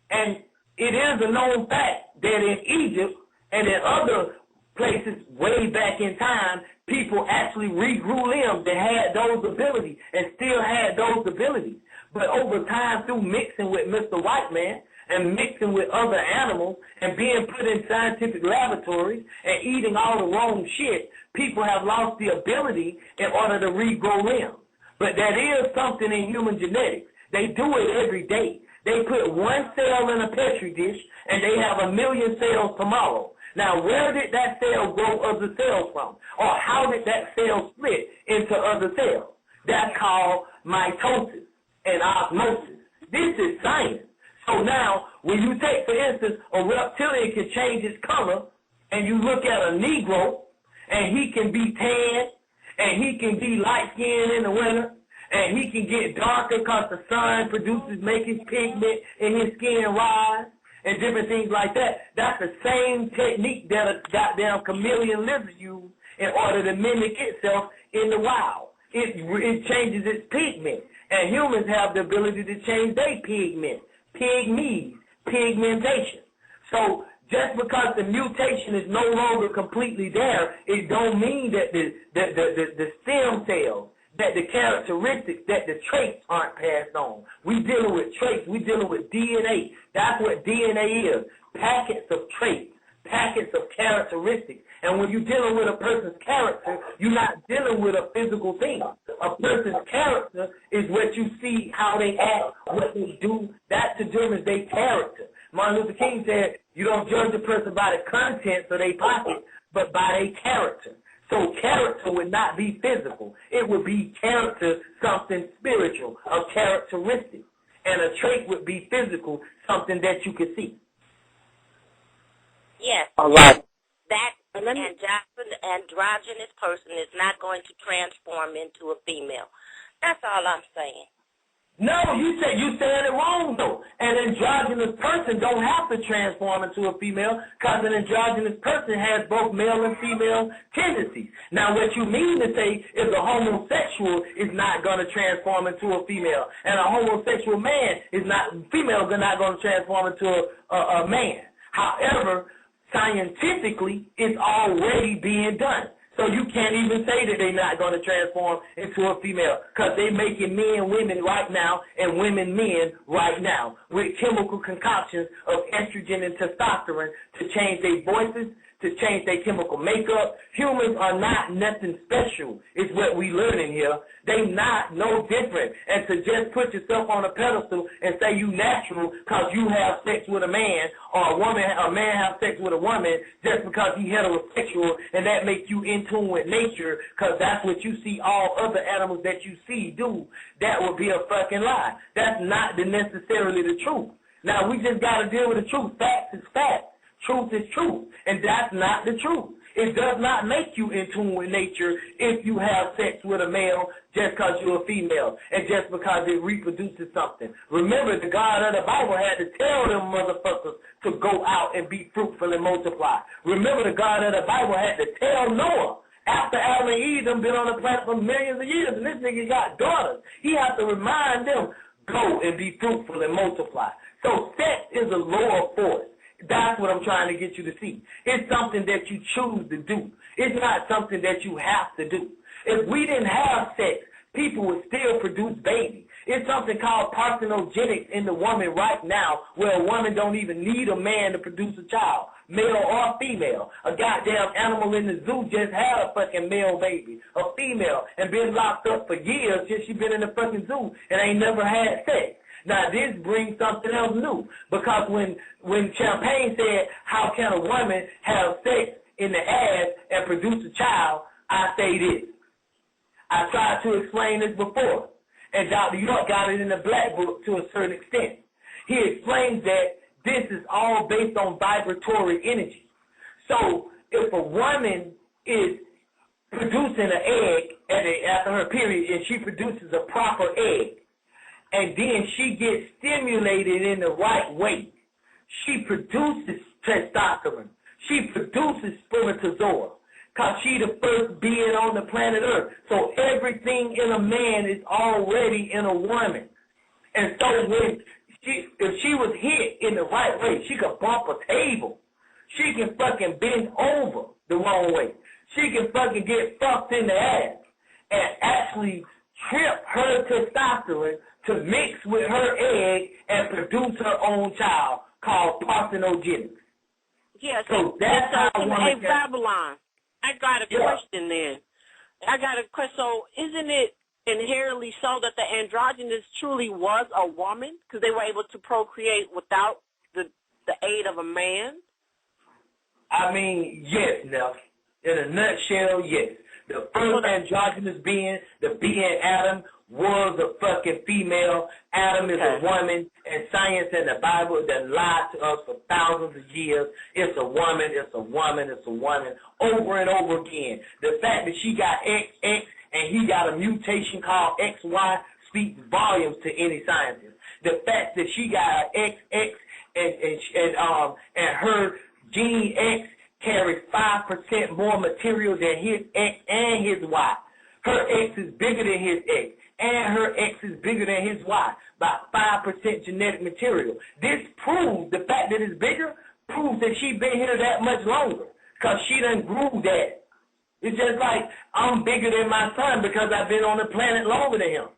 And it is a known fact that in Egypt and in other places way back in time, people actually regrew limbs that had those abilities and still had those abilities. But over time, through mixing with Mr. White Man and mixing with other animals and being put in scientific laboratories and eating all the wrong shit, people have lost the ability in order to regrow limbs. But that is something in human genetics. They do it every day. They put one cell in a Petri dish and they have 1 million cells tomorrow. Now, where did that cell grow other cells from? Or how did that cell split into other cells? That's called mitosis and osmosis. This is science. So now, when you take, for instance, a reptilian can change its color, and you look at a Negro, and he can be tan, and he can be light-skinned in the winter, and he can get darker because the sun makes his pigment in his skin rise, and different things like that. That's the same technique that a goddamn chameleon lizard uses in order to mimic itself in the wild. It changes its pigment, and humans have the ability to change their pigment, pigmentation. So just because the mutation is no longer completely there, it don't mean that the stem cells, that the characteristics, that the traits aren't passed on. We dealing with traits. We dealing with DNA. That's what DNA is, packets of traits, packets of characteristics. And when you're dealing with a person's character, you're not dealing with a physical thing. A person's character is what you see, how they act, what they do. That determines their character. Martin Luther King said, you don't judge a person by the contents of their pocket, but by their character. So character would not be physical. It would be character, something spiritual, a characteristic. And a trait would be physical, something that you could see. Yes. All right. That androgynous person is not going to transform into a female. That's all I'm saying. No, you saying it wrong, though. An androgynous person don't have to transform into a female because an androgynous person has both male and female tendencies. Now, what you mean to say is a homosexual is not going to transform into a female, and a homosexual man is not going to transform into a man. However, scientifically, it's already being done. So you can't even say that they're not going to transform into a female because they're making men women right now and women men right now with chemical concoctions of estrogen and testosterone to change their voices, to change their chemical makeup. Humans are not nothing special is what we learning here. They not no different. And to just put yourself on a pedestal and say you natural because you have sex with a man or a man have sex with a woman just because he heterosexual and that makes you in tune with nature because that's what you see all other animals that you see do, that would be a fucking lie. That's not necessarily the truth. Now, we just got to deal with the truth. Facts is facts. Truth is truth, and that's not the truth. It does not make you in tune with nature if you have sex with a male just because you're a female and just because it reproduces something. Remember, the God of the Bible had to tell them motherfuckers to go out and be fruitful and multiply. Remember, the God of the Bible had to tell Noah after Adam and Eve have been on the planet for millions of years, and this nigga got daughters. He has to remind them, go and be fruitful and multiply. So sex is a lower force. That's what I'm trying to get you to see. It's something that you choose to do. It's not something that you have to do. If we didn't have sex, people would still produce babies. It's something called parthenogenics in the woman right now where a woman don't even need a man to produce a child, male or female. A goddamn animal in the zoo just had a fucking male baby, a female, and been locked up for years since she been in the fucking zoo and ain't never had sex. Now, this brings something else new, because when Champagne said, how can a woman have sex in the ass and produce a child, I say this. I tried to explain this before, and Dr. York got it in the Black Book to a certain extent. He explains that this is all based on vibratory energy. So if a woman is producing an egg after her period, and she produces a proper egg, and then she gets stimulated in the right way, she produces testosterone. She produces spermatozoa, because she's the first being on the planet Earth. So everything in a man is already in a woman. And so if she was hit in the right way, she could bump a table. She can fucking bend over the wrong way. She can fucking get fucked in the ass and actually trip her testosterone to mix with her egg and produce her own child called parthenogenesis. Yeah, so that's how a woman can... Babylon, I got a question then. I got a question. So isn't it inherently so that the androgynous truly was a woman because they were able to procreate without the aid of a man? I mean, yes, Nelson. In a nutshell, yes. The first androgynous being, the being Adam, was a fucking female. Adam is a woman, and science and the Bible that lied to us for thousands of years. It's a woman, it's a woman, it's a woman, over and over again. The fact that she got XX and he got a mutation called XY speaks volumes to any scientist. The fact that she got an XX and her gene X carries 5% more material than his X and his Y. Her X is bigger than his X, and her X is bigger than his Y by 5% genetic material. This proves, the fact that it's bigger, proves that she's been here that much longer, because she done grew that. It's just like I'm bigger than my son because I've been on the planet longer than him.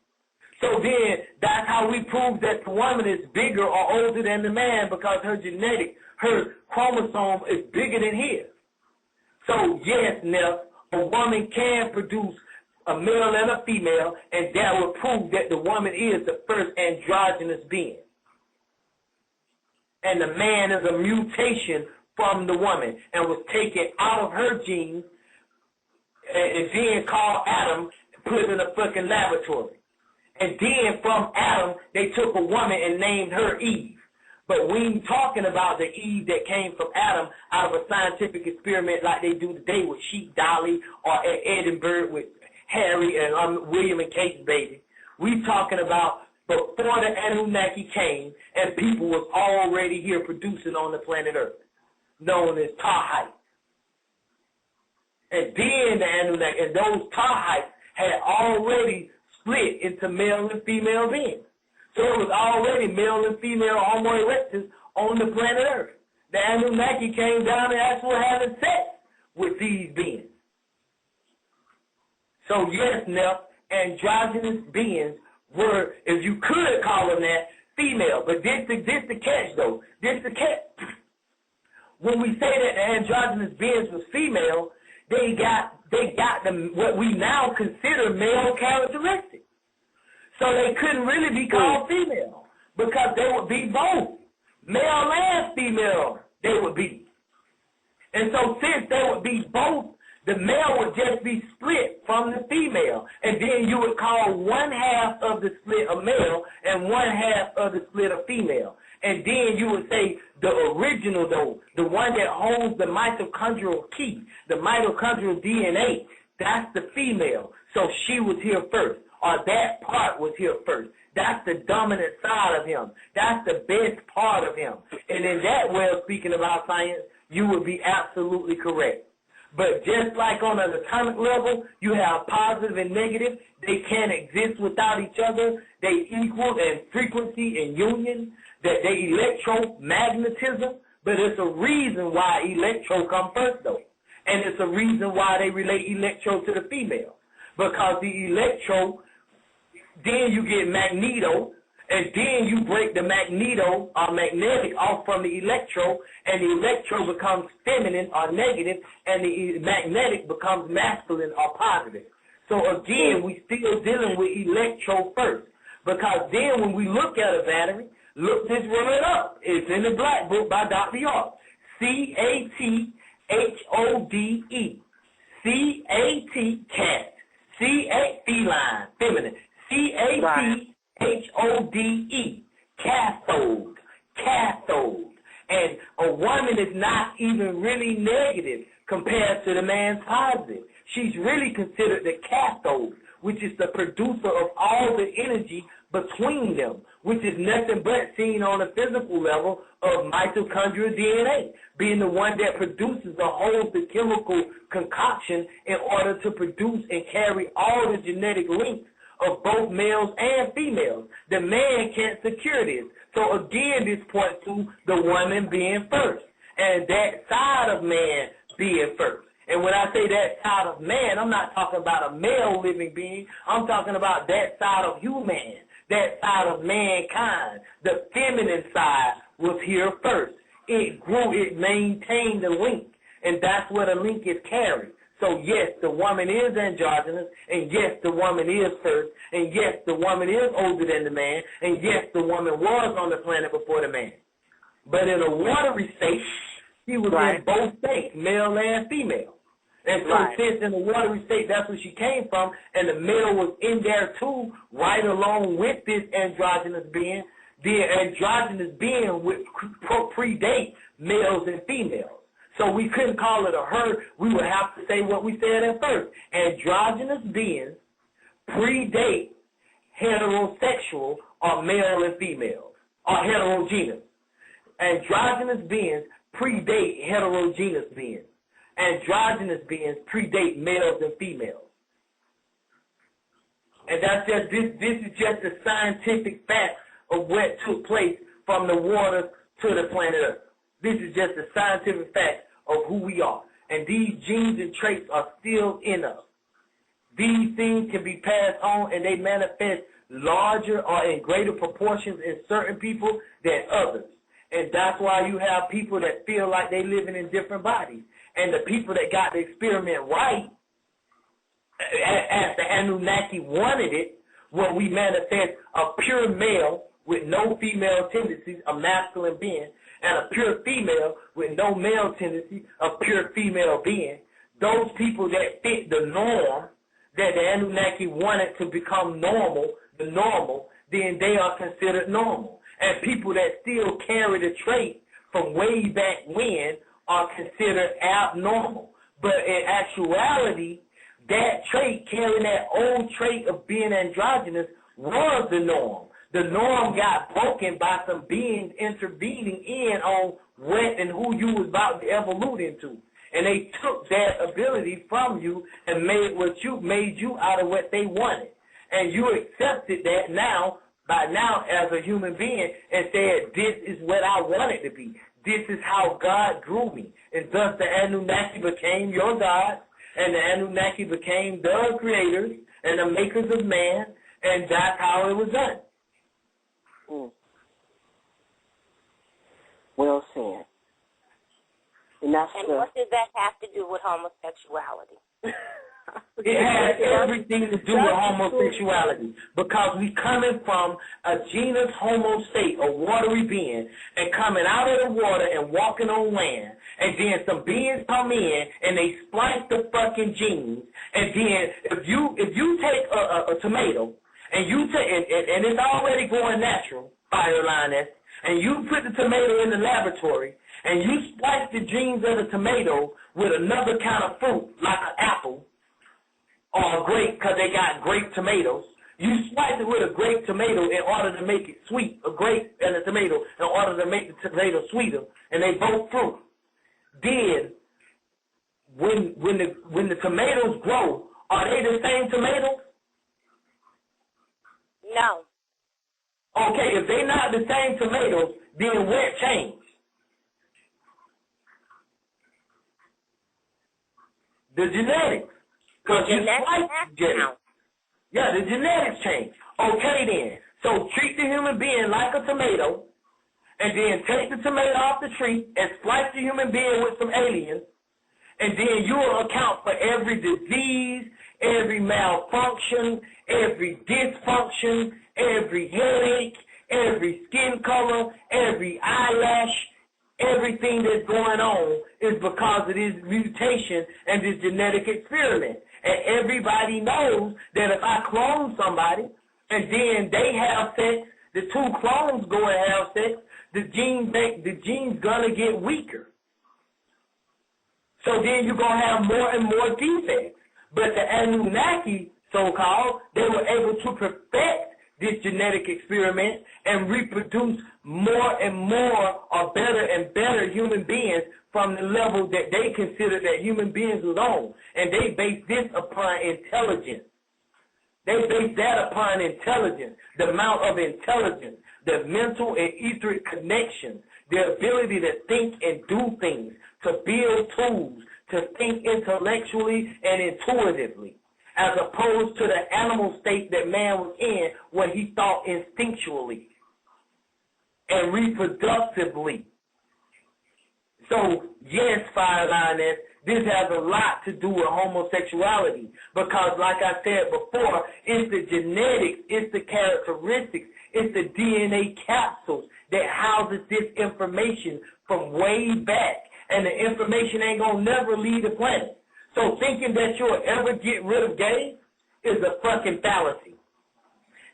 So then that's how we prove that the woman is bigger or older than the man, because her genetic, her chromosome is bigger than his. So yes, Nell, a woman can produce a male and a female, and that would prove that the woman is the first androgynous being. And the man is a mutation from the woman and was taken out of her genes and then called Adam, put in a fucking laboratory. And then from Adam, they took a woman and named her Eve. But we ain't talking about the Eve that came from Adam out of a scientific experiment like they do today with Sheep Dolly or at Edinburgh with Harry and William and Kate's baby. We talking about before the Anunnaki came and people was already here producing on the planet Earth, known as Tahite. And then the Anunnaki, and those Tahites had already split into male and female beings. So it was already male and female Homo erectus on the planet Earth. The Anunnaki came down and actually having sex with these beings. So yes, Nell, androgynous beings were, if you could call them that, female. But this the catch, though. This the catch. When we say that the androgynous beings was female, they got them what we now consider male characteristics. So they couldn't really be called female because they would be both. Male and female they would be. And so since they would be both, the male would just be split from the female. And then you would call one half of the split a male and one half of the split a female. And then you would say the original, though, the one that holds the mitochondrial key, the mitochondrial DNA, that's the female. So she was here first, or that part was here first. That's the dominant side of him. That's the best part of him. And in that way of speaking about science, you would be absolutely correct. But just like on an atomic level, you have positive and negative. They can't exist without each other. They equal in frequency and union. That they electromagnetism. But it's a reason why electro come first, though. And it's a reason why they relate electro to the female. Because the electro, then you get magneto, and then you break the magneto or magnetic off from the electro, and the electro becomes feminine or negative, and the magnetic becomes masculine or positive. So again, we still dealing with electro first, because then when we look at a battery, look this woman up. It's in the Black Book by Dr. York. C-A-T-H-O-D-E. C-A-T, cat. C-A, feline, feminine. C-A-T-H-O-D-E, cathode, cathode. And a woman is not even really negative compared to the man's positive. She's really considered the cathode, which is the producer of all the energy between them, which is nothing but seen on a physical level of mitochondrial DNA, being the one that produces or holds the chemical concoction in order to produce and carry all the genetic links of both males and females. The man can't secure this. So again, this points to the woman being first, and that side of man being first. And when I say that side of man, I'm not talking about a male living being. I'm talking about that side of human, that side of mankind. The feminine side was here first. It grew, it maintained the link, and that's where the link is carried. So yes, the woman is androgynous, and yes, the woman is first, and yes, the woman is older than the man, and yes, the woman was on the planet before the man. But in a watery state, she was in both states, male and female. And so since in the watery state, that's where she came from, and the male was in there too, right along with this androgynous being, the androgynous being would predate males and females. So we couldn't call it a her. We would have to say what we said at first. Androgynous beings predate heterosexual or male and female, or heterogeneous. Androgynous beings predate heterogeneous beings. Androgynous beings predate males and females. And that's just this is just the scientific fact of what took place from the water to the planet Earth. This is just the scientific fact of who we are. And these genes and traits are still in us. These things can be passed on, and they manifest larger or in greater proportions in certain people than others. And that's why you have people that feel like they're living in different bodies. And the people that got the experiment right, as the Anunnaki wanted it, where we manifest a pure male with no female tendencies, a masculine being, and a pure female with no male tendencies, a pure female being, those people that fit the norm that the Anunnaki wanted to become normal, the normal, then they are considered normal. And people that still carry the trait from way back when are considered abnormal. But in actuality, that trait, carrying that old trait of being androgynous, was the norm. The norm got broken by some beings intervening in on what and who you was about to evolve into. And they took that ability from you and made you out of what they wanted. And you accepted that now as a human being and said, this is what I want it to be. This is how God grew me. And thus the Anunnaki became your God, and the Anunnaki became the creators and the makers of man, and that's how it was done. Well said. And what does that have to do with homosexuality? It has everything to do with homosexuality, because we coming from a genus homo state, a watery being, and coming out of the water and walking on land, and then some beings come in and they splice the fucking genes, and then if you take a tomato and you take and it's already going natural, fire line S, and you put the tomato in the laboratory and you splice the genes of the tomato with another kind of fruit like an apple or a grape, because they got grape tomatoes. You slice it with a grape tomato in order to make it sweet, a grape and a tomato in order to make the tomato sweeter, and they both fruit. Then, when the tomatoes grow, are they the same tomatoes? No. Okay, if they're not the same tomatoes, then what changed? The genetics. Because you slice the genetics. Yeah, the genetics change. Okay, then. So treat the human being like a tomato, and then take the tomato off the tree and splice the human being with some aliens, and then you will account for every disease, every malfunction, every dysfunction, every headache, every skin color, every eyelash. Everything that's going on is because of this mutation and this genetic experiment. And everybody knows that if I clone somebody and then they have sex, the two clones go and have sex, the gene's gonna get weaker. So then you're gonna have more and more defects. But the Anunnaki, so-called, they were able to perfect this genetic experiment and reproduce more and more or better and better human beings from the level that they considered that human beings was on. And they based this upon intelligence. They based that upon intelligence, the amount of intelligence, the mental and etheric connections, the ability to think and do things, to build tools, to think intellectually and intuitively, as opposed to the animal state that man was in when he thought instinctually and reproductively. So, yes, Fire Lioness, this has a lot to do with homosexuality because, like I said before, it's the genetics, it's the characteristics, it's the DNA capsules that houses this information from way back, and the information ain't going to never leave the planet. So thinking that you'll ever get rid of gays is a fucking fallacy.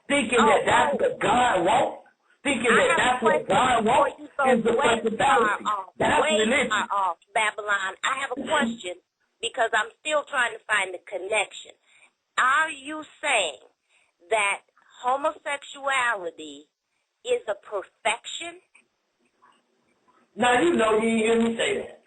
Thinking that that's what God wants, thinking that that's what God wants is the fucking fallacy. That's religion. Babylon, I have a question because I'm still trying to find the connection. Are you saying that homosexuality is a perfection? Now, you know you didn't hear me say that.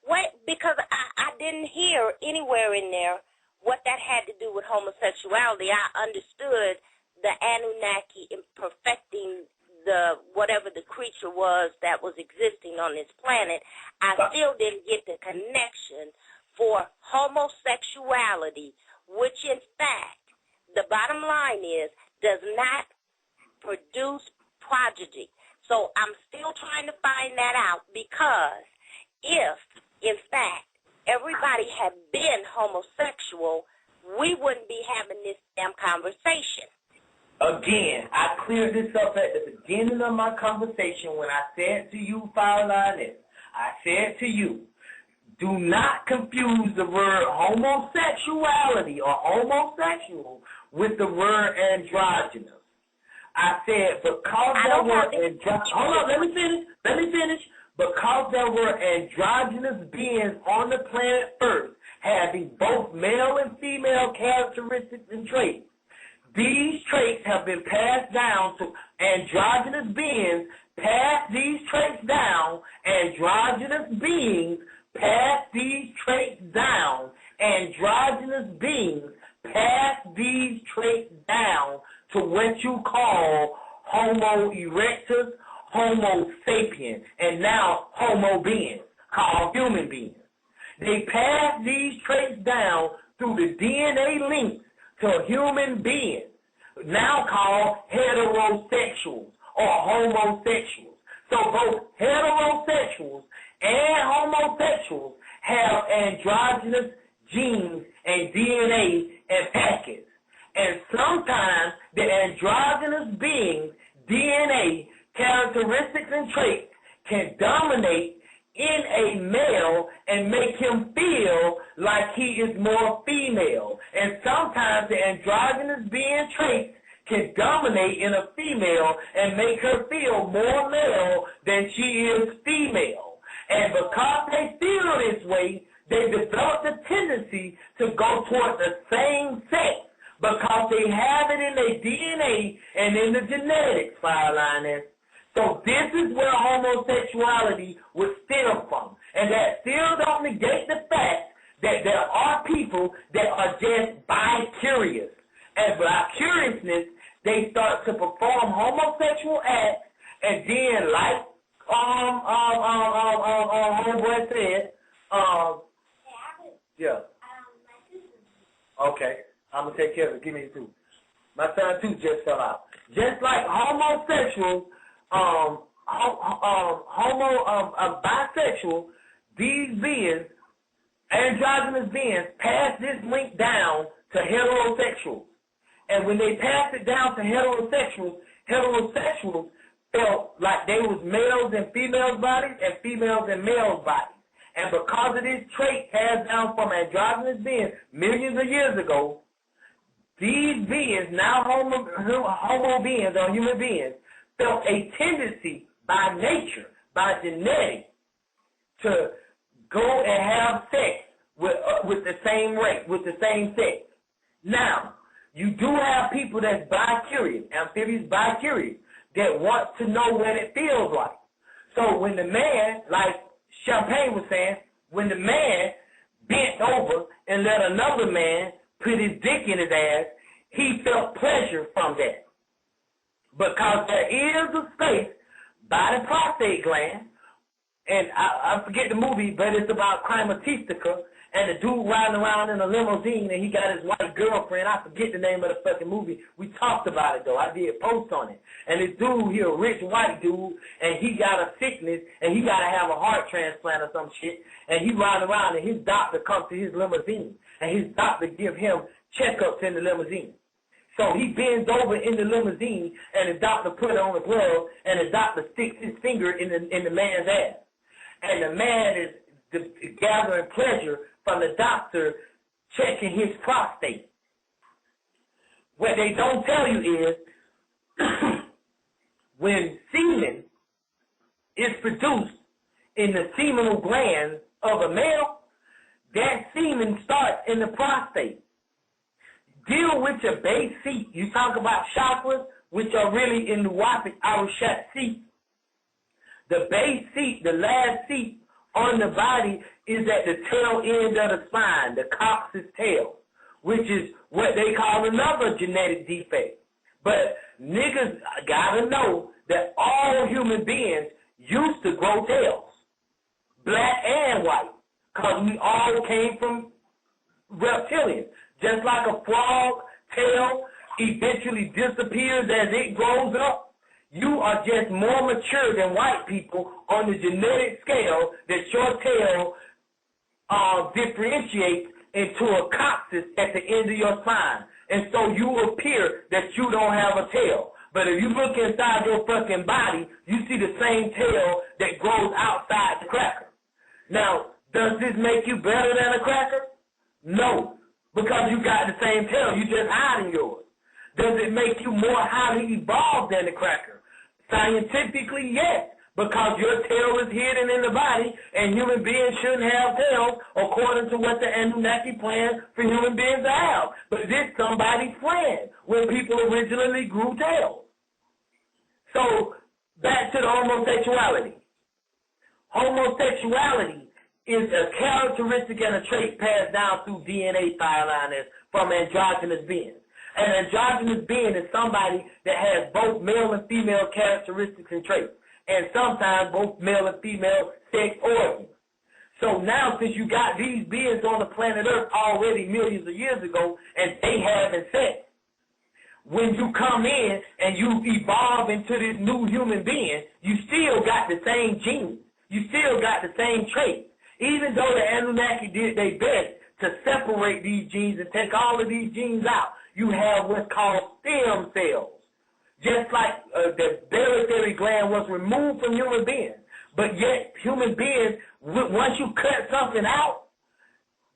Wait, because I didn't hear anywhere in there what that had to do with homosexuality. I understood the Anunnaki in perfecting the whatever the creature was that was existing on this planet. I still didn't get the connection for homosexuality, which in fact, the bottom line is, does not produce progeny. So I'm still trying to find that out because if, in fact, everybody had been homosexual, we wouldn't be having this damn conversation. Again, I cleared this up at the beginning of my conversation when I said to you, Fire Lioness, I said to you, do not confuse the word homosexuality or homosexual with the word androgynous. I said because there were androgynous. Hold on, let me finish. Because there were androgynous beings on the planet Earth, having both male and female characteristics and traits. These traits have been passed down to androgynous beings, pass these traits down, androgynous beings pass these traits down, androgynous beings pass these traits down to what you call Homo erectus, Homo sapien, and now Homo beings, called human beings. They pass these traits down through the DNA links to human beings, now called heterosexuals or homosexuals. So both heterosexuals and homosexuals have androgynous genes and DNA and packets. And sometimes the androgynous beings' DNA, characteristics, and traits can dominate in a male and make him feel like he is more female. And sometimes the androgynous being traits can dominate in a female and make her feel more male than she is female. And because they feel this way, they develop the tendency to go toward the same sex because they have it in their DNA and in the genetics, Fire Lioness. So this is where homosexuality would stem from. And that still don't negate the fact that there are people that are just bi-curious. And by curiousness, they start to perform homosexual acts, and then like homeboy said, yeah. Okay, I'm going to take care of it. Give me the two. My son, too, just fell out. Just like homosexuals, bisexual, these beings, androgynous beings, pass this link down to heterosexuals. And when they pass it down to heterosexuals felt like they was males in females' bodies and females in males' bodies. And because of this trait passed down from androgynous beings millions of years ago, these beings, now homo beings or human beings, felt a tendency by nature, by genetics, to go and have sex with with the same rate, with the same sex. Now, you do have people that's bi-curious, amphibious bi-curious, that want to know what it feels like. So when the man, like Champagne was saying, when the man bent over and let another man put his dick in his ass, he felt pleasure from that. Because there is a space by the prostate gland, and I forget the movie, but it's about Crimatistica, and the dude riding around in a limousine, and he got his white girlfriend. I forget the name of the fucking movie. We talked about it, though. I did a post on it. And this dude, he a rich white dude, and he got a sickness, and he got to have a heart transplant or some shit, and he riding around, and his doctor comes to his limousine, and his doctor give him checkups in the limousine. So he bends over in the limousine, and the doctor put on the glove, and the doctor sticks his finger in the man's ass. And the man is gathering pleasure from the doctor checking his prostate. What they don't tell you is when semen is produced in the seminal glands of a male, that semen starts in the prostate. Deal with your base seat. You talk about chakras, which are really in the Wapit, our shat seat. The base seat, the last seat on the body, is at the tail end of the spine, the coccyx tail, which is what they call another genetic defect. But niggas gotta know that all human beings used to grow tails, black and white, because we all came from reptilians. Just like a frog tail eventually disappears as it grows up, you are just more mature than white people on the genetic scale that your tail differentiates into a coccyx at the end of your spine. And so you appear that you don't have a tail. But if you look inside your fucking body, you see the same tail that grows outside the cracker. Now, does this make you better than a cracker? No, because you got the same tail. You just hiding yours. Does it make you more highly evolved than the cracker? Scientifically, yes, because your tail is hidden in the body, and human beings shouldn't have tails according to what the Anunnaki planned for human beings to have. But this somebody's plan when people originally grew tails. So back to the homosexuality. Homosexuality is a characteristic and a trait passed down through DNA file lines from androgynous beings. An androgynous being is somebody that has both male and female characteristics and traits, and sometimes both male and female sex organs. So now, since you got these beings on the planet Earth already millions of years ago, and they having sex, when you come in and you evolve into this new human being, you still got the same genes. You still got the same traits. Even though the Anunnaki did their best to separate these genes and take all of these genes out, you have what's called stem cells. Just like the barytheric gland was removed from human beings. But yet, human beings, once you cut something out,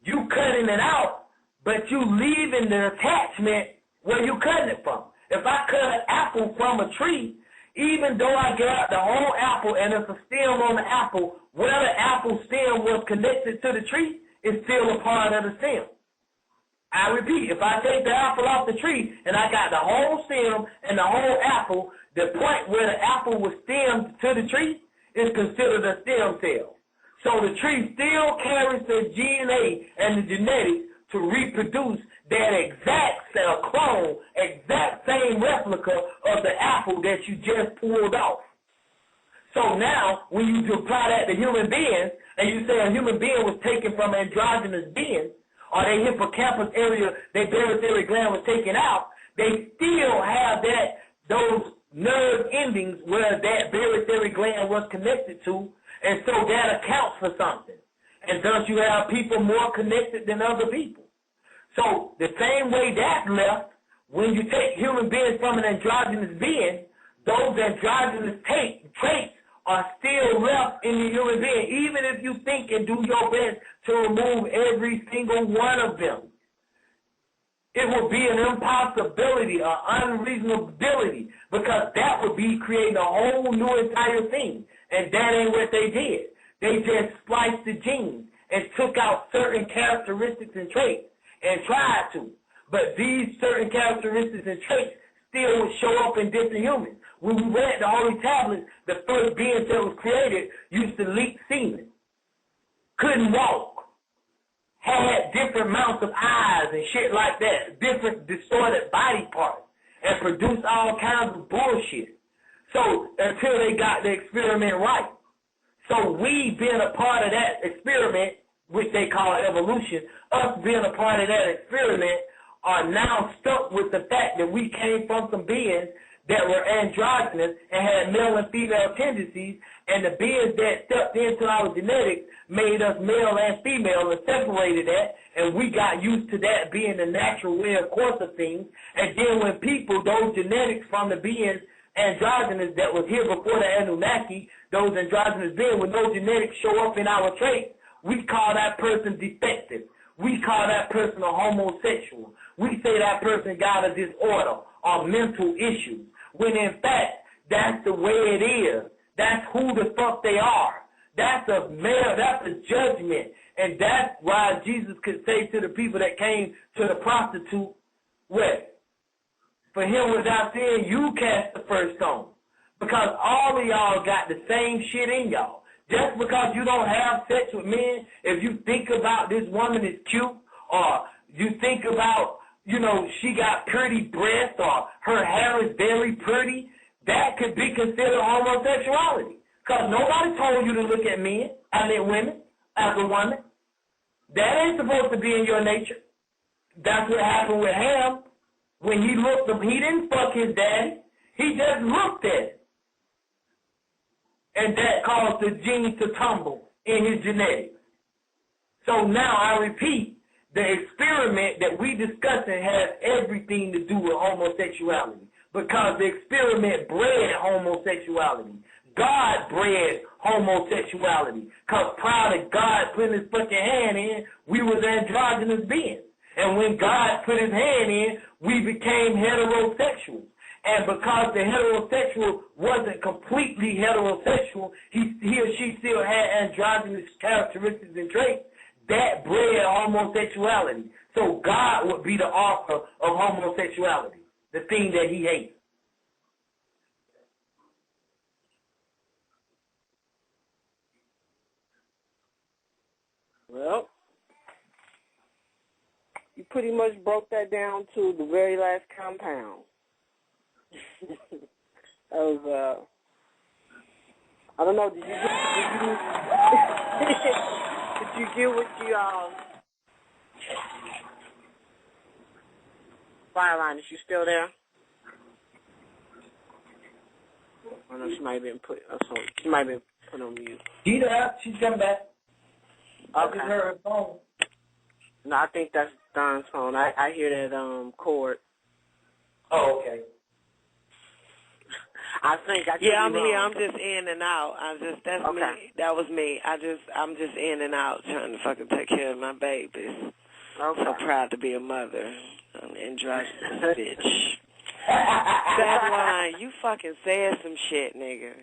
you cutting it out, but you leaving the attachment where you cutting it from. If I cut an apple from a tree, even though I got the whole apple and there's a stem on the apple, where the apple stem was connected to the tree is still a part of the stem. I repeat, if I take the apple off the tree and I got the whole stem and the whole apple, the point where the apple was stemmed to the tree is considered a stem cell. So the tree still carries the DNA and the genetics to reproduce that exact cell clone, exact same replica of the apple that you just pulled off. So now, when you apply that to human beings, and you say a human being was taken from androgynous beings, or their hippocampus area, their barytheric gland was taken out, they still have those nerve endings where that barytheric gland was connected to, and so that accounts for something. And thus you have people more connected than other people. So the same way that's left, when you take human beings from an androgynous being, those androgynous traits are still left in the human being, even if you think and do your best to remove every single one of them. It would be an impossibility, an unreasonability, because that would be creating a whole new entire thing, and that ain't what they did. They just spliced the genes and took out certain characteristics and traits and tried to. But these certain characteristics and traits still would show up in different humans. When we read the Holy Tablets, the first beings that was created used to leak semen, couldn't walk, had different amounts of eyes and shit like that, different distorted body parts, and produced all kinds of bullshit. So until they got the experiment right. So we being a part of that experiment, which they call evolution, us being a part of that experiment, are now stuck with the fact that we came from some beings that were androgynous and had male and female tendencies, and the beings that stepped into our genetics made us male and female and separated that, and we got used to that being the natural way of course of things. And then when people, those genetics from the beings androgynous that was here before the Anunnaki, those androgynous beings, when those genetics show up in our traits, we call that person defective. We call that person a homosexual. We say that person got a disorder or mental issues, when in fact, that's the way it is. That's who the fuck they are. That's a judgment. And that's why Jesus could say to the people that came to the prostitute, what? For him without sin, you cast the first stone. Because all of y'all got the same shit in y'all. Just because you don't have sex with men, if you think about this woman is cute, or you think about, she got pretty breasts, or her hair is very pretty, that could be considered homosexuality. Because nobody told you to look at men, women, as a woman. That ain't supposed to be in your nature. That's what happened with Ham. When he looked up, he didn't fuck his daddy. He just looked at it. And that caused the genes to tumble in his genetics. So now I repeat, the experiment that we discussing has everything to do with homosexuality, because the experiment bred homosexuality. God bred homosexuality, because prior to God putting his fucking hand in, we was androgynous beings. And when God put his hand in, we became heterosexual. And because the heterosexual wasn't completely heterosexual, he or she still had androgynous characteristics and traits, that bred homosexuality. So God would be the author of homosexuality, the thing that he hates. Well, you pretty much broke that down to the very last compound. That was, I don't know, did you get what you, Fireline, is she still there? I know she might have been put on mute. She's there. She's coming back. Okay. I just heard her phone. No, I think that's Don's phone. I hear that cord. Oh, okay. I'm here. I'm just in and out. That's okay. Me. That was me. I'm just in and out trying to fucking take care of my babies. Okay. So proud to be a mother. I'm an androgynous bitch. Babylun, you fucking said some shit, nigga.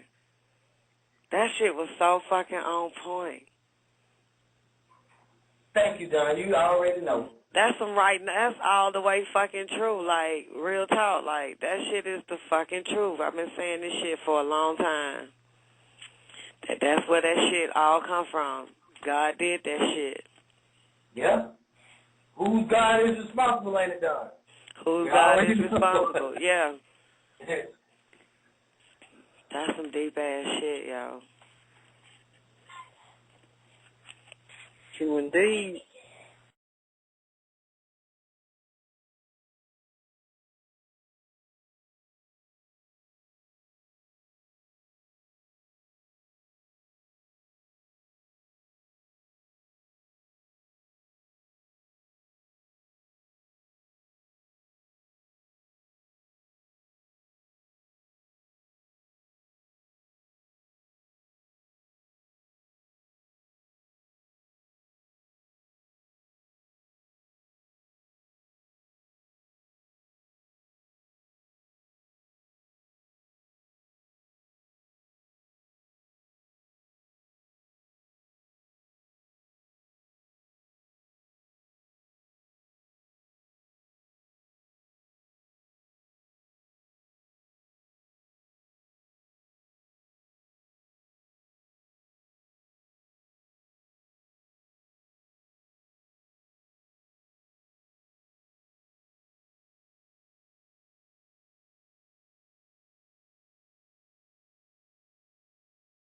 That shit was so fucking on point. Thank you, Don. You already know. That's all the way fucking true. Like, real talk. Like, that shit is the fucking truth. I've been saying this shit for a long time. That's where that shit all come from. God did that shit. Yeah. Whose God is responsible, ain't it, Don? Whose God is responsible, yeah. That's some deep-ass shit, y'all. True indeed.